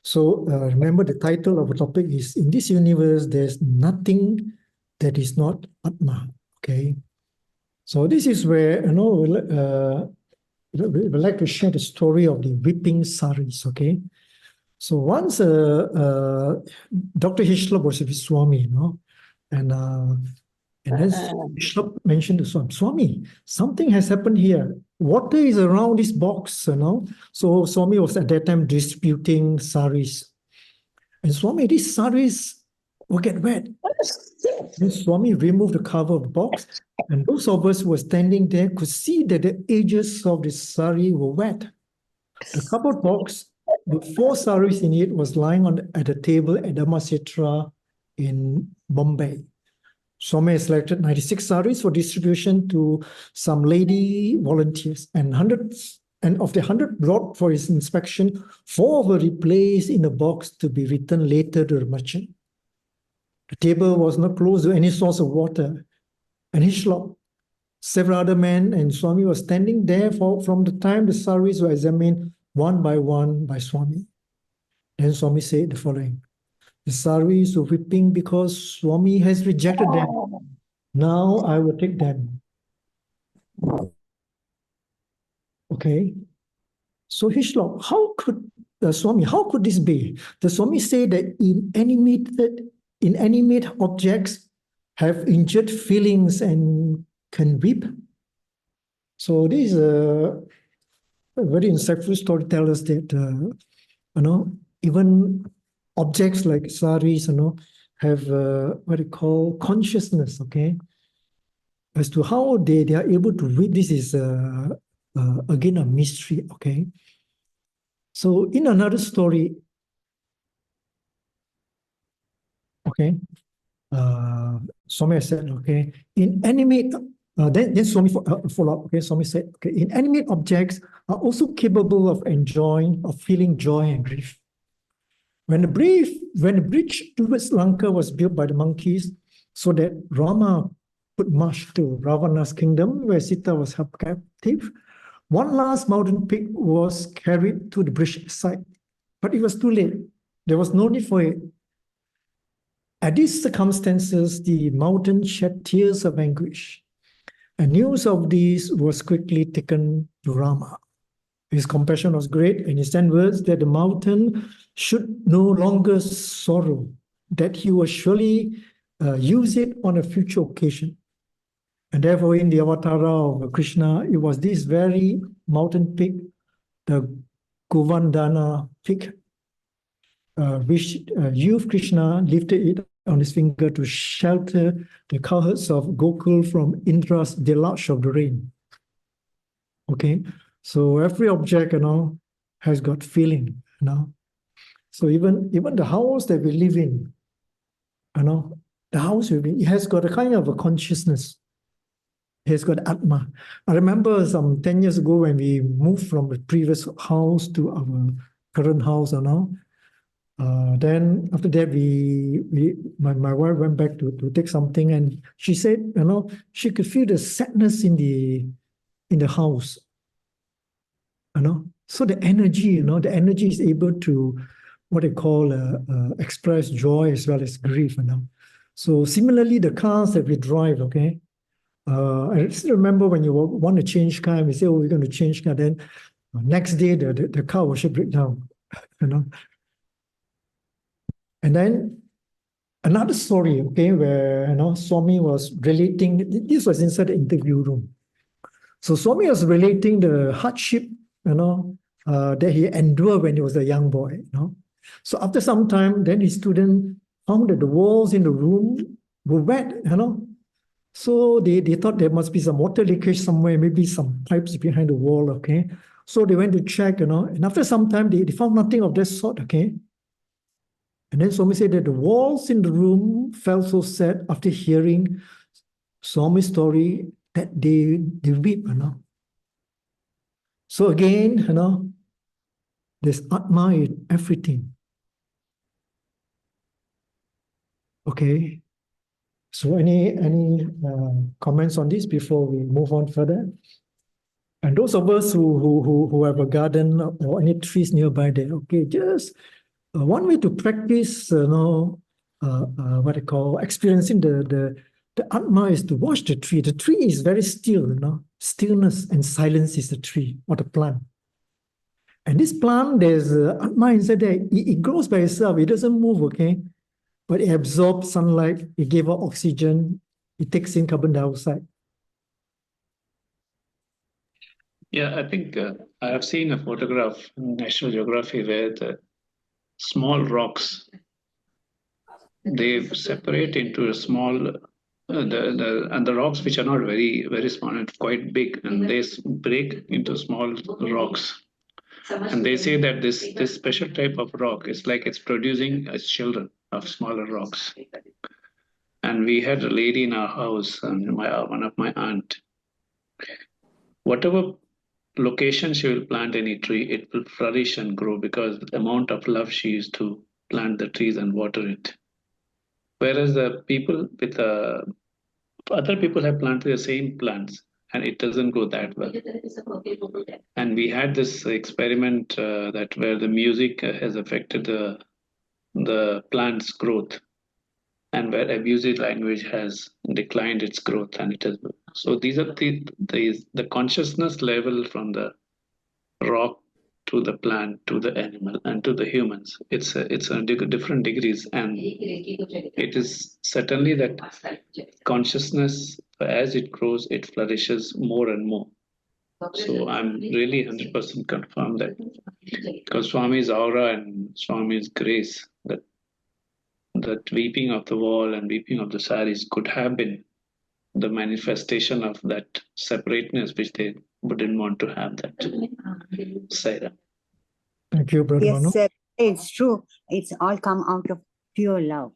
So remember the title of the topic is, in this universe, there's nothing that is not Atma. Okay. So this is where, you know, we'd like to share the story of the weeping saris. Okay. So once Dr. Hishlop was with Swami, you know, and then Hishlop mentioned to Swami, something has happened here. Water is around this box, you know. So Swami was at that time distributing saris. And Swami, these saris will get wet. Then Swami removed the cover of the box, and those of us who were standing there could see that the edges of the sari were wet. The cardboard box with 4 saris in it was lying at a table at Dhammasetra in Bombay. Swami has selected 96 saris for distribution to some lady volunteers, and of the 100 brought for his inspection, 4 were replaced in a box to be returned later to the merchant. The table was not close to any source of water, and Hishlop several other men, and Swami was standing there from the time the saris were examined one by Swami. Then Swami said the following: the saris were weeping because Swami has rejected them. Now I will take them. Okay. So Hishlop, how could Swami, how could this be? The Swami say that inanimate objects have injured feelings and can weep. So this is a very insightful story. Tell us that even objects like saris, have what you call consciousness. Okay, as to how they are able to weep, this is again a mystery. Okay. So in another story, okay, Swami said, okay, inanimate, then Swami follow up, okay, Swami said, okay, inanimate objects are also capable of feeling joy and grief. When the bridge towards Lanka was built by the monkeys so that Rama could march to Ravana's kingdom where Sita was held captive, one last mountain peak was carried to the bridge side, but it was too late. There was no need for it. At these circumstances, the mountain shed tears of anguish, and news of this was quickly taken to Rama. His compassion was great, and he sent words that the mountain should no longer sorrow, that he would surely use it on a future occasion. And therefore, in the avatara of Krishna, it was this very mountain peak, the Govardhana peak, which youth Krishna lifted it on his finger to shelter the cowherds of Gokul from Indra's deluge of the rain. Okay, so every object, has got feeling, So even the house that we live in, the house it has got a kind of a consciousness. It has got Atma. I remember some 10 years ago when we moved from the previous house to our current house, then after that, my wife went back to take something, and she said, she could feel the sadness in the house, So the energy, the energy is able to what they call express joy as well as grief, So similarly, the cars that we drive, okay. I still remember when you want to change car, and we say, "Oh, we're going to change car." Then next day, the car will break down, And then another story, okay, where Swami was relating. This was inside the interview room. So Swami was relating the hardship, that he endured when he was a young boy. So after some time, then his student found that the walls in the room were wet. So they thought there must be some water leakage somewhere, maybe some pipes behind the wall. Okay, so they went to check. And after some time, they found nothing of that sort. Okay. And then Swami said that the walls in the room felt so sad after hearing Swami's story that they weep, So again, there's Atma in everything. Okay. So any comments on this before we move on further? And those of us who have a garden or any trees nearby there, okay, just one way to practice, what I call experiencing the Atma is to watch the tree. The tree is very still, Stillness and silence is the tree or the plant. And this plant, there's Atma inside there. It grows by itself. It doesn't move, okay? But it absorbs sunlight. It gives out oxygen. It takes in carbon dioxide. Yeah, I think I have seen a photograph in National Geography where the small rocks, they separate into a small, and the rocks which are not very, very small and quite big, and they break into small rocks. And they say that this special type of rock is like it's producing as children of smaller rocks. And we had a lady in our house, and one of my aunt. Whatever location she will plant any tree, it will flourish and grow because the amount of love she used to plant the trees and water it. Whereas the people with other people have planted the same plants, and it doesn't go that well. And we had this experiment that where the music has affected the plant's growth, and where abusive language has declined its growth, and it has. So these are the consciousness level from the rock to the plant to the animal and to the humans. It's different degrees, and it is certainly that consciousness, as it grows, it flourishes more and more. So I'm really 100% confirmed that because Swami's aura and Swami's grace, that weeping of the wall and weeping of the saris could have been the manifestation of that separateness which they wouldn't want to have that. Saira. Thank you, Brother Yes, Manu. sir. It's true. It's all come out of pure love.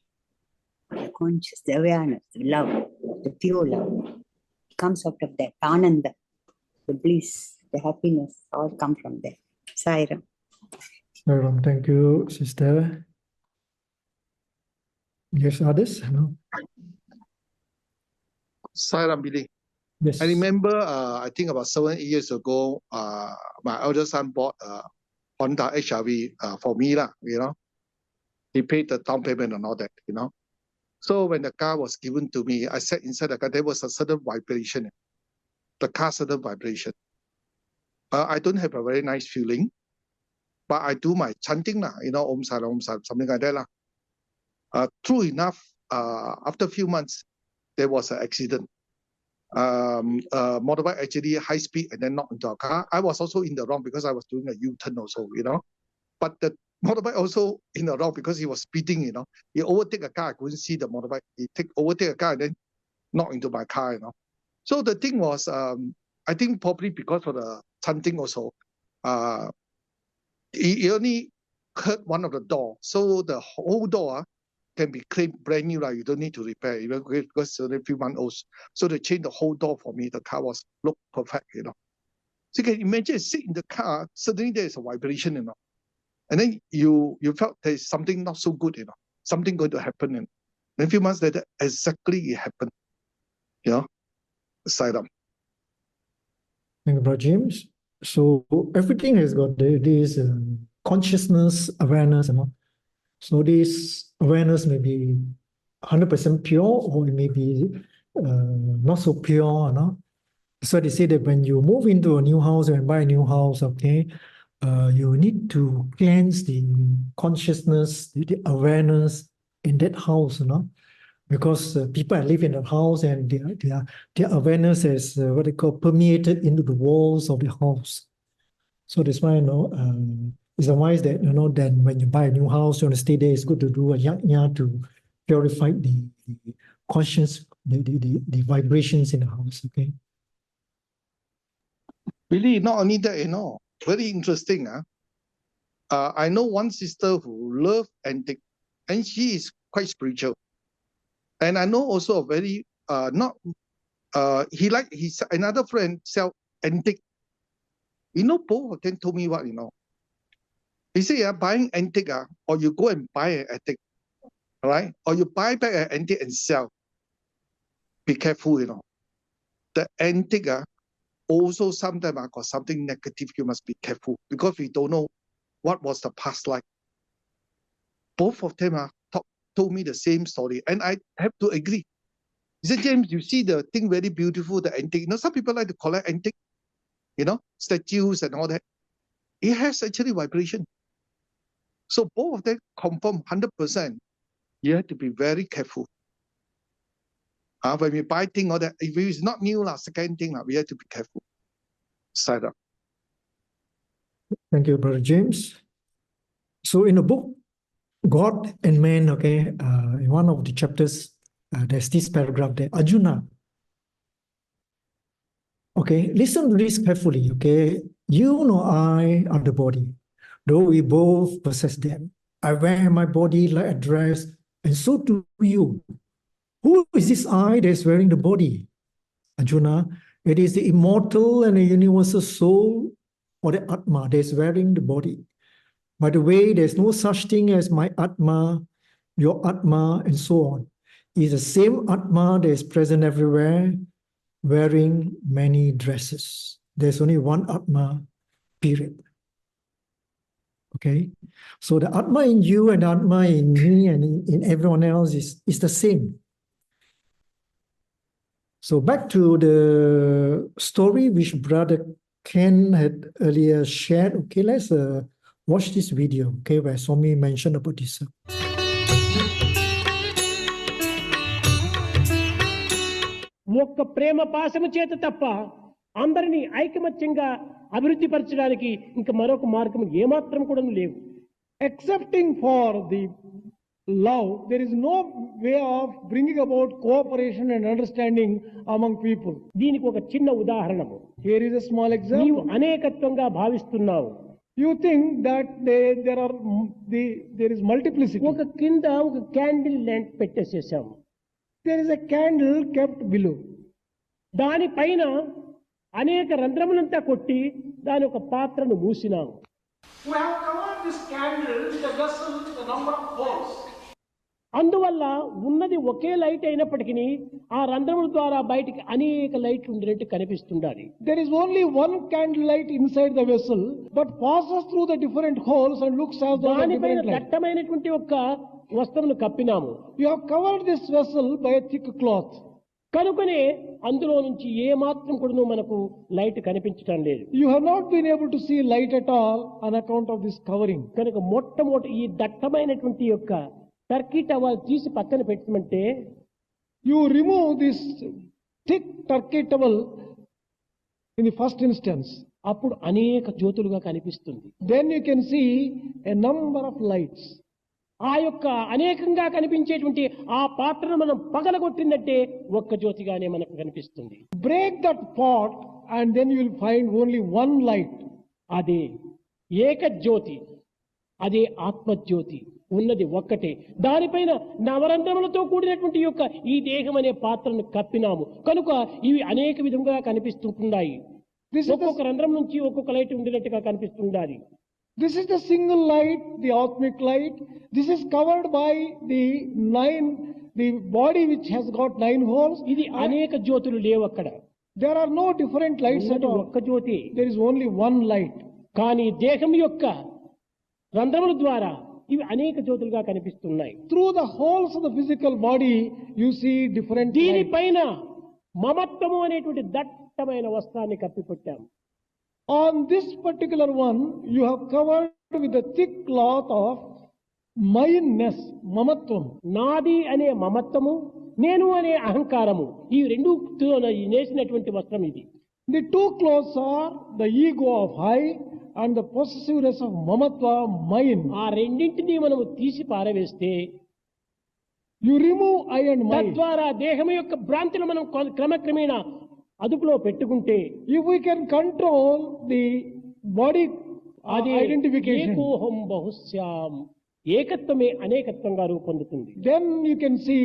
The conscious, the awareness, the love, the pure love. It comes out of that. Ananda, the bliss, the happiness, all come from there. Saira. Thank you, Sister. Yes, others? No? Sairam Billy. Yes. I remember, I think about 7 years ago, my elder son bought a Honda HRV for me, you know. He paid the down payment and all that, you know. So when the car was given to me, I sat inside the car, there was a certain vibration. The car certain vibration. I don't have a very nice feeling, but I do my chanting, you know, Om Saram, something like that. True enough, after a few months, there was an accident. Motorbike actually high speed and then knocked into a car. I was also in the wrong because I was doing a U-turn also, you know. But the motorbike also in the wrong because he was speeding, you know. He overtake a car, I couldn't see the motorbike. He overtake a car and then knocked into my car, you know. So the thing was, I think probably because of the chanting also, he only hurt one of the door. So the whole door can be claimed brand new, you don't need to repair, you know, because it's only a few months old. So they changed the whole door for me. The car looked perfect, you know. So you can imagine, sit in the car, suddenly there's a vibration, you know. And then you felt there's something not so good, you know, something going to happen. And then a few months later, exactly it happened, you know, side up. Thank you, Brother James. So everything has got this consciousness, awareness, and all. So this awareness may be 100% pure, or it may be not so pure, no? So they say that when you move into a new house and buy a new house, okay, you need to cleanse the consciousness, the awareness in that house, you know, because people live in that house and their awareness is what they call permeated into the walls of the house. So that's why, you know, it's advised that, you know, then when you buy a new house, you want to stay there, it's good to do a yajna to purify the conscious, the vibrations in the house, okay? Really, not only that, you know, very interesting. I know one sister who loves antique, and she is quite spiritual. And I know also a very, his another friend sell antique. You know, both of them told me what, you know. He said, buying antique, or you go and buy an antique, right? Or you buy back an antique and sell. Be careful, you know. The antique, also sometimes got something negative, you must be careful because we don't know what was the past like. Both of them told me the same story, and I have to agree. He said, James, you see the thing very beautiful, the antique. You know, some people like to collect antique, you know, statues and all that. It has actually vibration. So both of them confirm 100%. You have to be very careful. When we buy thing or that, if it's not new, second thing, we have to be careful. Side up. Thank you, Brother James. So in the book, God and Man, okay, in one of the chapters, there's this paragraph there, Arjuna. Okay, listen to this carefully, okay? You know I are the body, though we both possess them. I wear my body like a dress, and so do you. Who is this I that is wearing the body? Arjuna, it is the immortal and the universal soul, or the Atma, that is wearing the body. By the way, there's no such thing as my Atma, your Atma, and so on. It is the same Atma that is present everywhere. wearing many dresses. There's only one Atma, period. Okay? So the Atma in you and the Atma in me and in everyone else is the same. So back to the story which Brother Ken had earlier shared. Okay, let's watch this video, okay, where Swami mentioned about this. ఒక్క ప్రేమ పాశము చేత తప్ప అందరినీ ఐకమత్యంగా అభివృద్ధి పరచడానికి ఇంకా మరొక మార్గం ఏమాత్రం కూడా లేవు. Excepting for the love, there is no way of bringing about cooperation and understanding among people. దీనికి ఒక చిన్న ఉదాహరణము. Here is a small నీవు example. అనేకత్వంగా భావిస్తున్నావు. You think that there is multiplicity. ఒక కింద ఒక క్యాండిల్ ల్యాంప్ పెట్టేసేసాము. There is a candle kept below. దానిపైన అనేక రంధ్రములంతా కొట్టి దాని ఒక పాత్రను మూసినాము. We have covered this candle with a vessel with a number of holes. అందువల్ల ఉన్నది ఒకే లైట్ అయినప్పటికీ ఆ రంధ్రముల ద్వారా బయటికి అనేక లైట్లు ఉండినట్టు కనిపిస్తుండాలి. There is only one candle light inside the vessel, but passes through the different holes and looks as though the different light. దట్టమైనటువంటి ఒక వస్త్రమును కప్పినాము. You have covered this vessel by a thick cloth. కనుకనే అందులో నుంచి ఏ మాత్రం కూడా మనకు light కనిపించడం లేదు. You have not been able to see light at all on account of this covering. కనుక మొట్టమొదటి ఈ దట్టమైనటువంటి యొక్క టర్కీ టవల్ తీసి పక్కన పెట్టమంటే you remove this thick turkey towel in the first instance. అప్పుడు అనేక జ్యోతులుగా కనిపిస్తుంది. Then you can see a number of lights. ఆ యొక్క అనేకంగా కనిపించేటువంటి ఆ పాత్రను మనం పగలగొట్టిందంటే ఒక్క జ్యోతిగానే మనకు కనిపిస్తుంది. Break that pot and then you will find only one light. అదే ఏక జ్యోతి, అదే ఆత్మజ్యోతి, ఉన్నది ఒక్కటే. దానిపైన నవరంధ్రములతో కూడినటువంటి యొక్క ఈ దేహం అనే పాత్రను కప్పినాము కనుక ఇవి అనేక విధంగా కనిపిస్తుంటున్నాయి. ఒక్కొక్క రంధ్రం నుంచి ఒక్కొక్క light ఉండినట్టుగా కనిపిస్తుండాలి. This is the single light, the Atmic light. This is covered by the body which has got 9 holes. ఇది అనేక జ్యోతులు లేవు అక్కడ. There are no different lights at all. ఒక్క జ్యోతి. There is only one light. కానీ దేహం యొక్క రంధ్రముల ద్వారా ఇవి అనేక జ్యోతులుగా కనిపిస్తున్నాయి. Through the holes of the physical body you see different lights. దీనిపైన మమత్వము అనేటువంటి దట్టమైన వస్త్రాన్ని కప్పిపెట్టాము. On this particular one, you have covered with a thick cloth of మైన్నెస్, మమత్వం. నాది అనే మమత్వము, నేను అనే అహంకారము, ఈ రెండు నేసినటువంటి వస్త్రం ఇది. The two clothes are the ego of I and the possessiveness of mamatva, mine. ఆ రెండింటినీ మనము తీసి పారవేస్తే you remove I and mine. తద్వారా దేహం యొక్క భ్రాంతిని మనం క్రమక్రమేణా అదుపులో పెట్టుకుంటే if we can control the body identification, ఏకోహం బహుశ్యాం, ఏకత్వమే అనేకత్వంగా రూపొందుతుంది. then you can see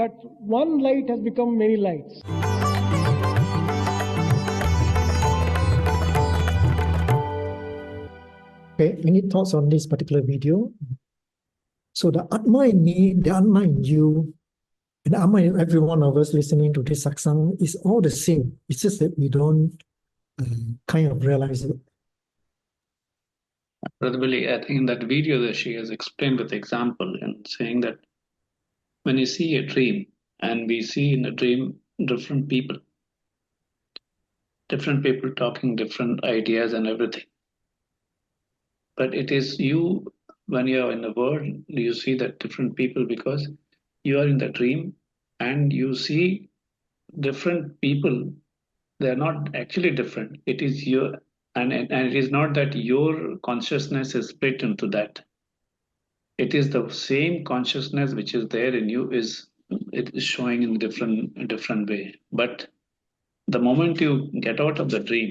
that one light has become many lights. Okay, any thoughts on this particular video? So the Atma in me, the Atma in you, and Atma in every one of us listening to this satsang is all the same. It's just that we don't kind of realize it. Brother Billy, I think in that video that she has explained with example and saying that when you see a dream and we see in a dream different people talking different ideas and everything. But it is you, when you are in the world, you see that different people because you are in the dream and you see different people. They are not actually different. It is your, and it is not that your consciousness is split into that. It is the same consciousness which is there in you, it is showing in a different way. But the moment you get out of the dream,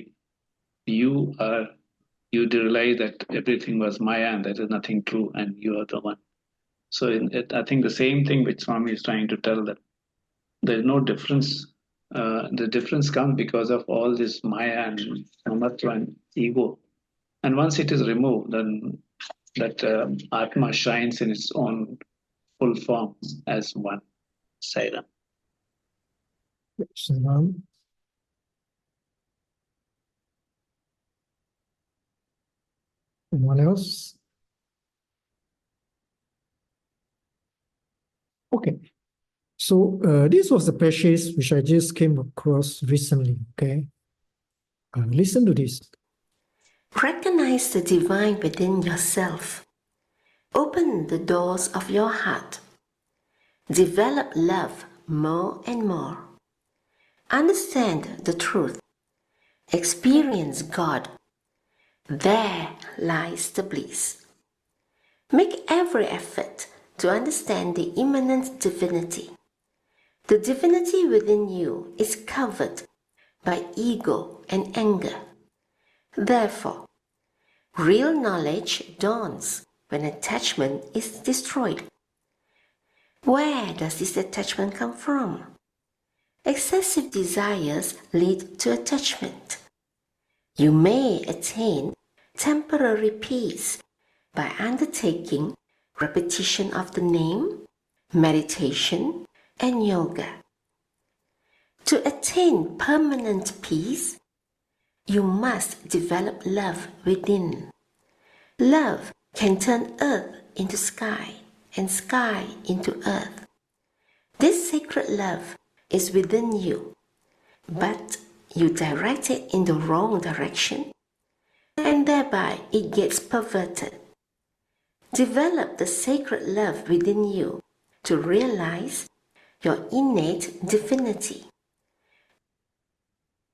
you realize that everything was Maya and there is nothing true and you are the one. So I think the same thing which Swami is trying to tell, that there is no difference. The difference comes because of all this Maya and Samatva and ego. And once it is removed, then that Atma shines in its own full form as one. Sairam. Sairam. Anyone else? Okay. So this was the passage which I just came across recently. Okay. Listen to this. Recognize the divine within yourself. Open the doors of your heart. Develop love more and more. Understand the truth. Experience God. There lies the bliss. Make every effort to understand the immanent divinity. The divinity within you is covered by ego and anger. Therefore, real knowledge dawns when attachment is destroyed. Where does this attachment come from? Excessive desires lead to attachment. You may attain temporary peace by undertaking repetition of the name, meditation, and yoga. To attain permanent peace, you must develop love within. Love can turn earth into sky and sky into earth. This sacred love is within you, but you direct it in the wrong direction, and thereby it gets perverted. Develop the sacred love within you to realize your innate divinity.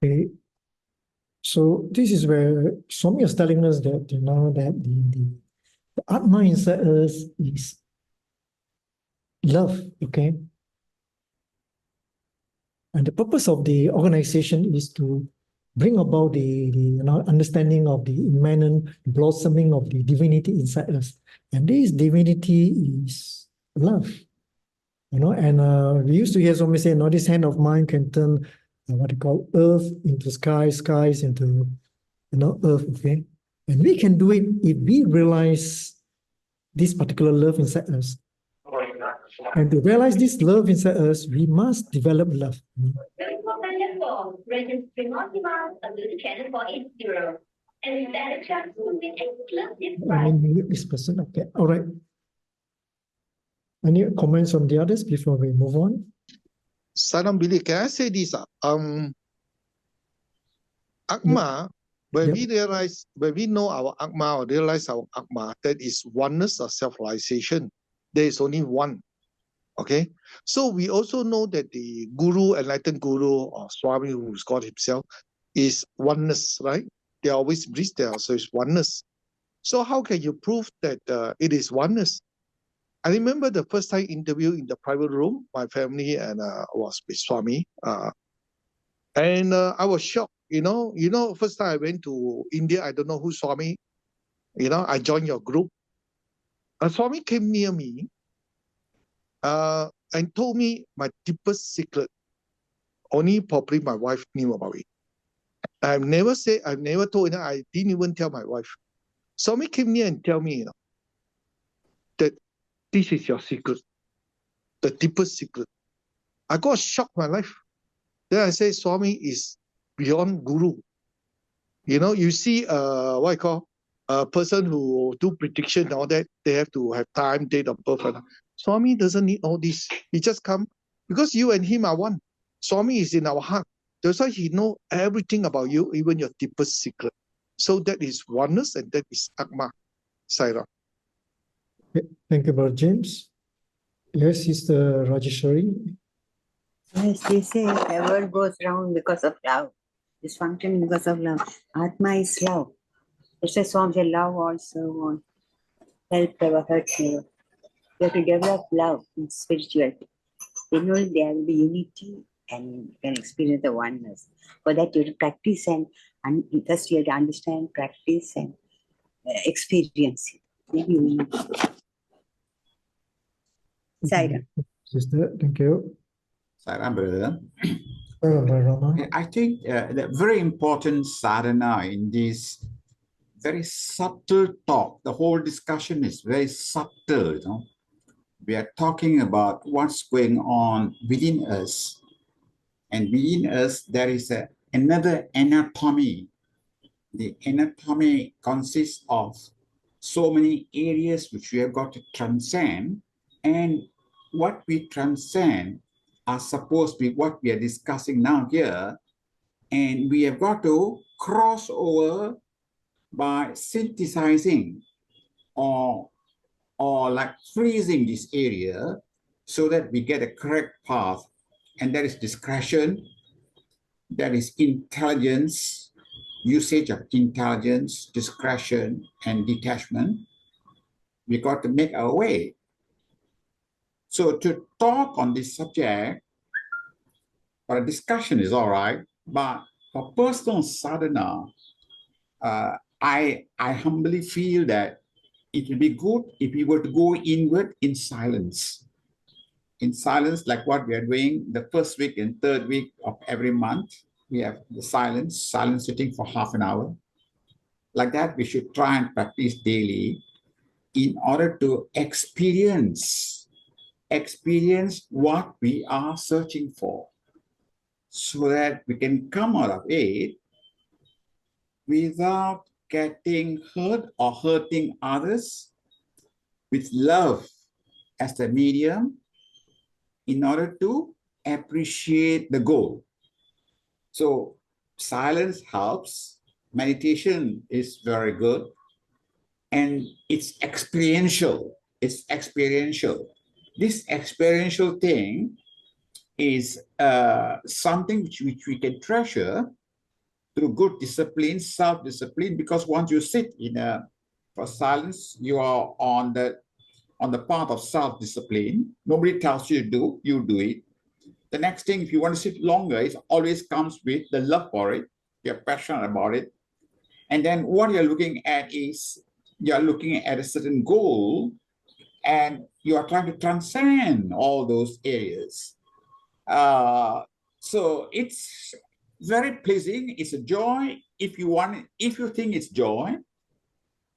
Okay. So this is where Swami is telling us that that the Atma inside us is love. Okay. And the purpose of the organization is to bring about the understanding of the immanent blossoming of the divinity inside us. And this divinity is love. And we used to hear somebody say, this hand of mine can turn what they call earth into sky, skies into earth, okay? And we can do it if we realize this particular love inside us. And to realize this love inside us, we must develop love. This person, okay, all right. Any comments on the others before we move on? Salam Billy, can I say this? Atma, when we realize, when we know our Atma or realize our Atma, that is oneness or self-realization. There is only one. Okay, so we also know that the Guru, enlightened Guru or Swami, who is God himself, is oneness, right? They always breathe there, so it's oneness. So how can you prove that it is oneness? I remember the first time interview in the private room, my family and was with Swami, and I was shocked. First time I went to India, I don't know who Swami. I joined your group. Swami came near me. And told me my deepest secret. Only probably my wife knew about it. I've never told her, I didn't even tell my wife. Swami came near and tell me, that this is your secret, the deepest secret. I got shocked my life. Then I say, Swami is beyond Guru. You see, what I call a person who do prediction and all that, they have to have time, date of birth. Swami doesn't need all this. He just come because you and him are one. Swami is in our heart. That's why he knows everything about you, even your deepest secret. So that is oneness and that is Atma. Saira. Thank you, Brother James. Yes, Sister Rajeshwari. Yes, they say the world goes round because of love. It's functioning because of love. Atma is love. It's a song say love also won't help never, hurt never. You have to develop love in spirituality. Then only there will be unity and you can experience the oneness. For that you have to practice and first you have to understand, practice and experience it. Maybe we Saira. Sister, thank you. Saira, brother. Rama. I think the very important sadhana in this very subtle talk, the whole discussion is very subtle, We are talking about what's going on within us. And within us, there is another anatomy. The anatomy consists of so many areas which we have got to transcend, and what we transcend are supposed to be what we are discussing now here, and we have got to cross over by synthesizing or like freezing this area so that we get a correct path, and that is discretion, that is intelligence, usage of intelligence, discretion, and detachment. We got to make our way. So to talk on this subject, for a discussion is all right, but for personal sadhana, I humbly feel that it would be good if we were to go inward in silence. In silence, like what we are doing the first week and third week of every month. We have the silence sitting for half an hour. Like that, we should try and practice daily in order to experience what we are searching for, so that we can come out of it without getting hurt or hurting others, with love as the medium, in order to appreciate the goal. So silence helps. Meditation is very good. And it's experiential. It's experiential. This experiential thing is something which we can treasure through good discipline, self-discipline, because once you sit for silence, you are on the path of self-discipline. Nobody tells you to do, you do it. The next thing, if you want to sit longer, it always comes with the love for it. You're passionate about it. And then what you're looking at is, you're looking at a certain goal, and you are trying to transcend all those areas. So it's very pleasing. It's a joy. If you think it's joy,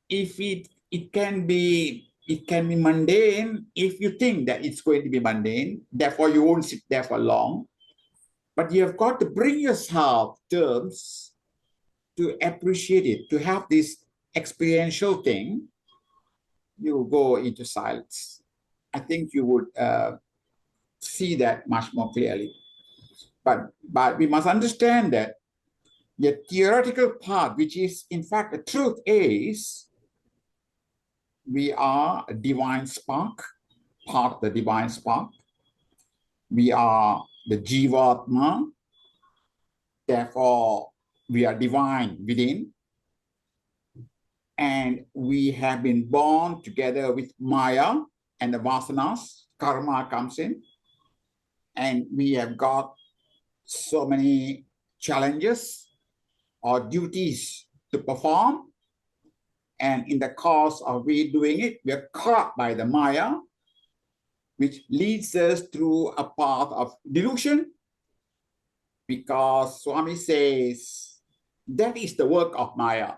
if it can be mundane. If you think that it's going to be mundane, therefore you won't sit there for long. But you have got to bring yourself terms to appreciate it, to have this experiential thing. You go into silence. I think you would see that much more clearly. But we must understand that the theoretical part, which is in fact the truth, is we are a divine spark, part of the divine spark. We are the Jivatma, therefore we are divine within. And we have been born together with Maya and the Vasanas. Karma comes in. And we have got so many challenges or duties to perform. And in the course of we doing it, we are caught by the Maya, which leads us through a path of delusion. Because Swami says, that is the work of Maya.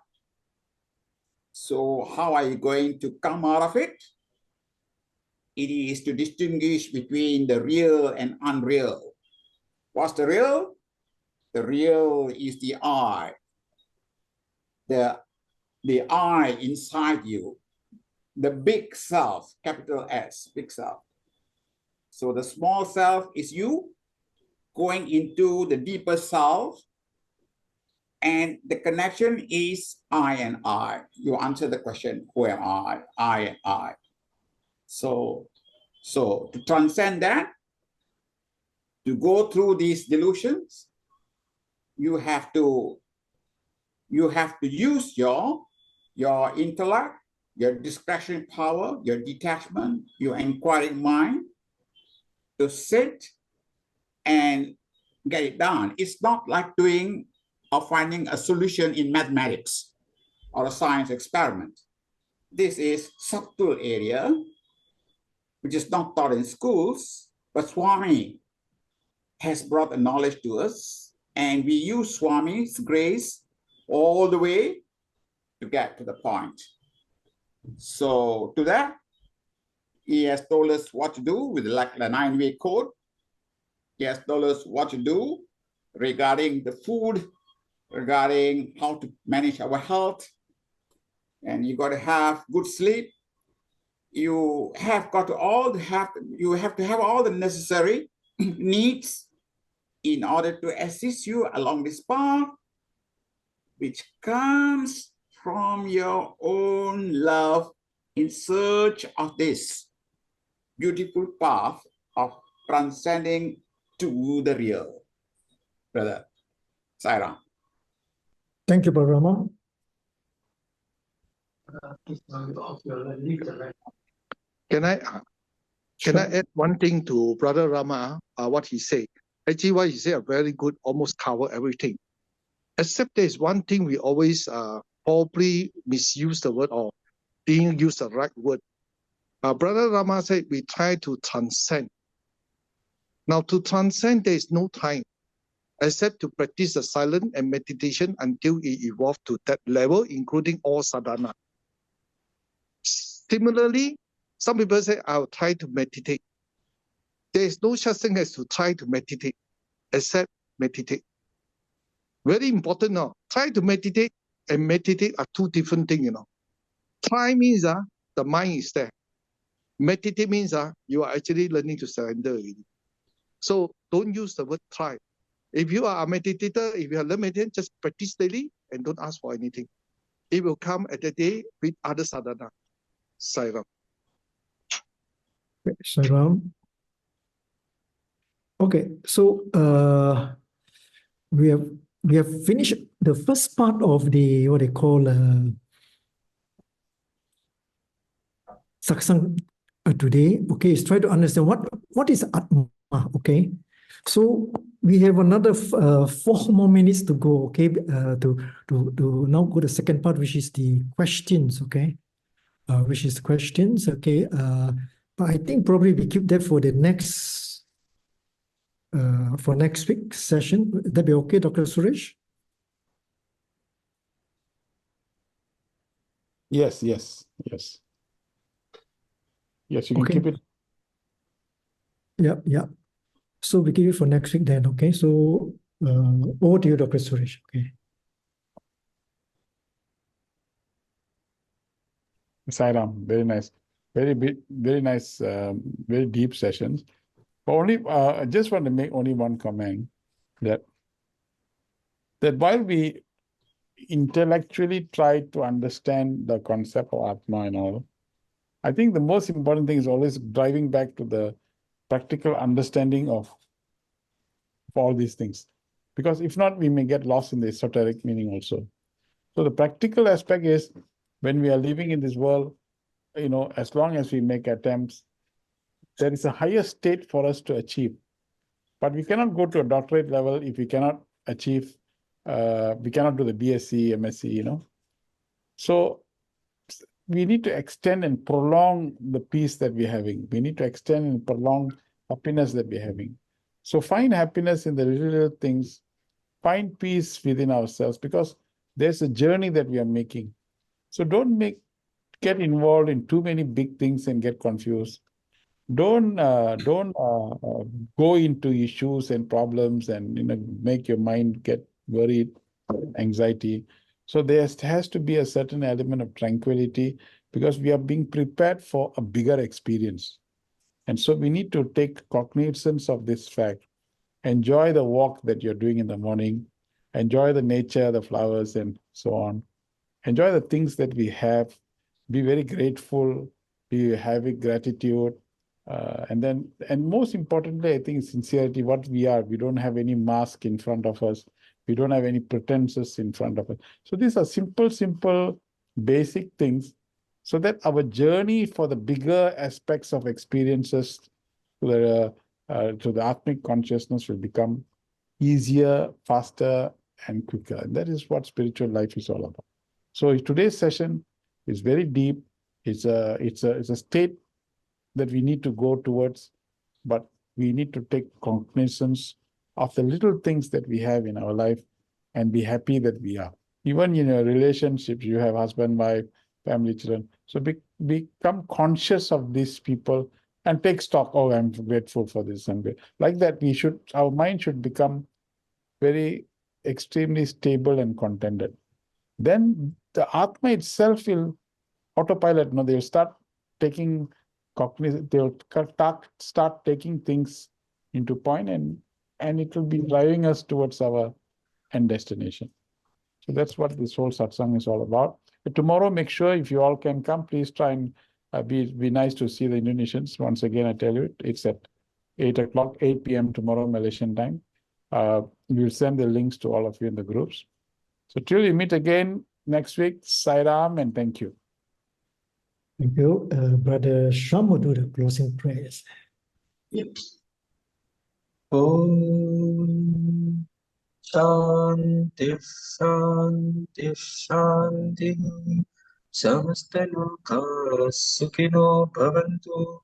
So how are you going to come out of it? It is to distinguish between the real and unreal. What's the real? The real is the I. The I inside you. The big self, capital S, big self. So the small self is you going into the deeper self. And the connection is I and I. You answer the question, who am I? I and I. So to transcend that, to go through these delusions, you have to use your intellect, your discretionary power, your detachment, your inquiring mind to sit and get it done. It's not like doing or finding a solution in mathematics or a science experiment. This is subtle area, which is not taught in schools, but Swami has brought the knowledge to us, and we use Swami's grace all the way to get to the point. So to that, he has told us what to do with like the 9-way code. He has told us what to do regarding the food, regarding how to manage our health, and you got to have good sleep. You have got to you have to have all the necessary needs in order to assist you along this path, which comes from your own love in search of this beautiful path of transcending to the real. Brother Sairam. Thank you, Brother Rama. Can I add one thing to Brother Rama, what he said? Actually, what he said are very good, almost cover everything. Except there's one thing we always probably misuse the word or didn't use the right word. Brother Rama said we try to transcend. Now, to transcend, there is no time except to practice the silence and meditation until it evolves to that level, including all sadhana. Similarly, some people say, I'll try to meditate. There is no such thing as to try to meditate, except meditate. Very important now. Try to meditate and meditate are two different things, Try means the mind is there. Meditate means you are actually learning to surrender already. So don't use the word try. If you are a meditator, if you are learning meditation, just practice daily and don't ask for anything. It will come at the day with other sadhana. Sairam. Sairam. Okay, so we have finished the first part of the what they call satsang today. Okay, is try to understand what is Atma. Okay, so we have another 4 more minutes to go. Okay, to now go to the second part, which is the questions. Okay, which is questions. Okay, but I think probably we keep that for the next. For next week's session. Would that be okay, Dr. Suresh? Yes. Yes, you can keep it. Yeah. So we keep it for next week then, okay? So over to you, Dr. Suresh, okay? Sairam, very nice. Very nice, very deep sessions. But only, I just want to make only one comment that while we intellectually try to understand the concept of Atma and all, I think the most important thing is always driving back to the practical understanding of all these things. Because if not, we may get lost in the esoteric meaning also. So the practical aspect is when we are living in this world, as long as we make attempts, there is a higher state for us to achieve. But we cannot go to a doctorate level if we cannot achieve, we cannot do the BSc, MSc, So we need to extend and prolong the peace that we're having. We need to extend and prolong happiness that we're having. So find happiness in the little things, find peace within ourselves, because there's a journey that we are making. So don't get involved in too many big things and get confused. Don't go into issues and problems and make your mind get worried, anxiety. So there has to be a certain element of tranquility because we are being prepared for a bigger experience. And so we need to take cognizance of this fact. Enjoy the walk that you're doing in the morning. Enjoy the nature, the flowers, and so on. Enjoy the things that we have. Be very grateful. Be having gratitude. And most importantly, I think sincerity, what we are. We don't have any mask in front of us. We don't have any pretenses in front of us. So these are simple, basic things so that our journey for the bigger aspects of experiences to the Atmic consciousness will become easier, faster, and quicker. And that is what spiritual life is all about. So today's session is very deep. It's a state that we need to go towards, but we need to take cognizance of the little things that we have in our life and be happy that we are. Even in your relationships, you have husband, wife, family, children. So become conscious of these people and take stock. Oh, I'm grateful for this. And like that, our mind should become very extremely stable and contented. Then the Atma itself will autopilot. No, they'll start taking cognizance. They'll start taking things into point, and it will be driving us towards our end destination. So that's what this whole satsang is all about. But tomorrow, make sure if you all can come, please try and be nice to see the Indonesians. Once again, I tell you, it's at 8 o'clock, 8 p.m. tomorrow, Malaysian time. We'll send the links to all of you in the groups. So till we meet again next week, Sairam, and thank you. Thank you. Brother Sham will do the closing prayers. Yep. Om Shanti Shanti Shanti Samastaloka Sukhino Bhavantu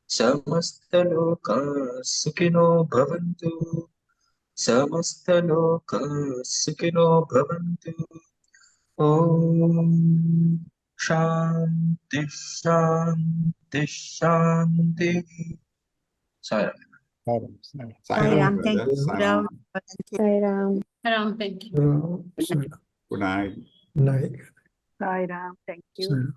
Samastaloka Sukhino Bhavantu Samastaloka Sukhino Bhavantu Om Shanti Shanti Shanti Sayang. Sairam, thank you. Sairam. Sairam, thank you. Good Good night. night. Sairam, thank you. Sairam.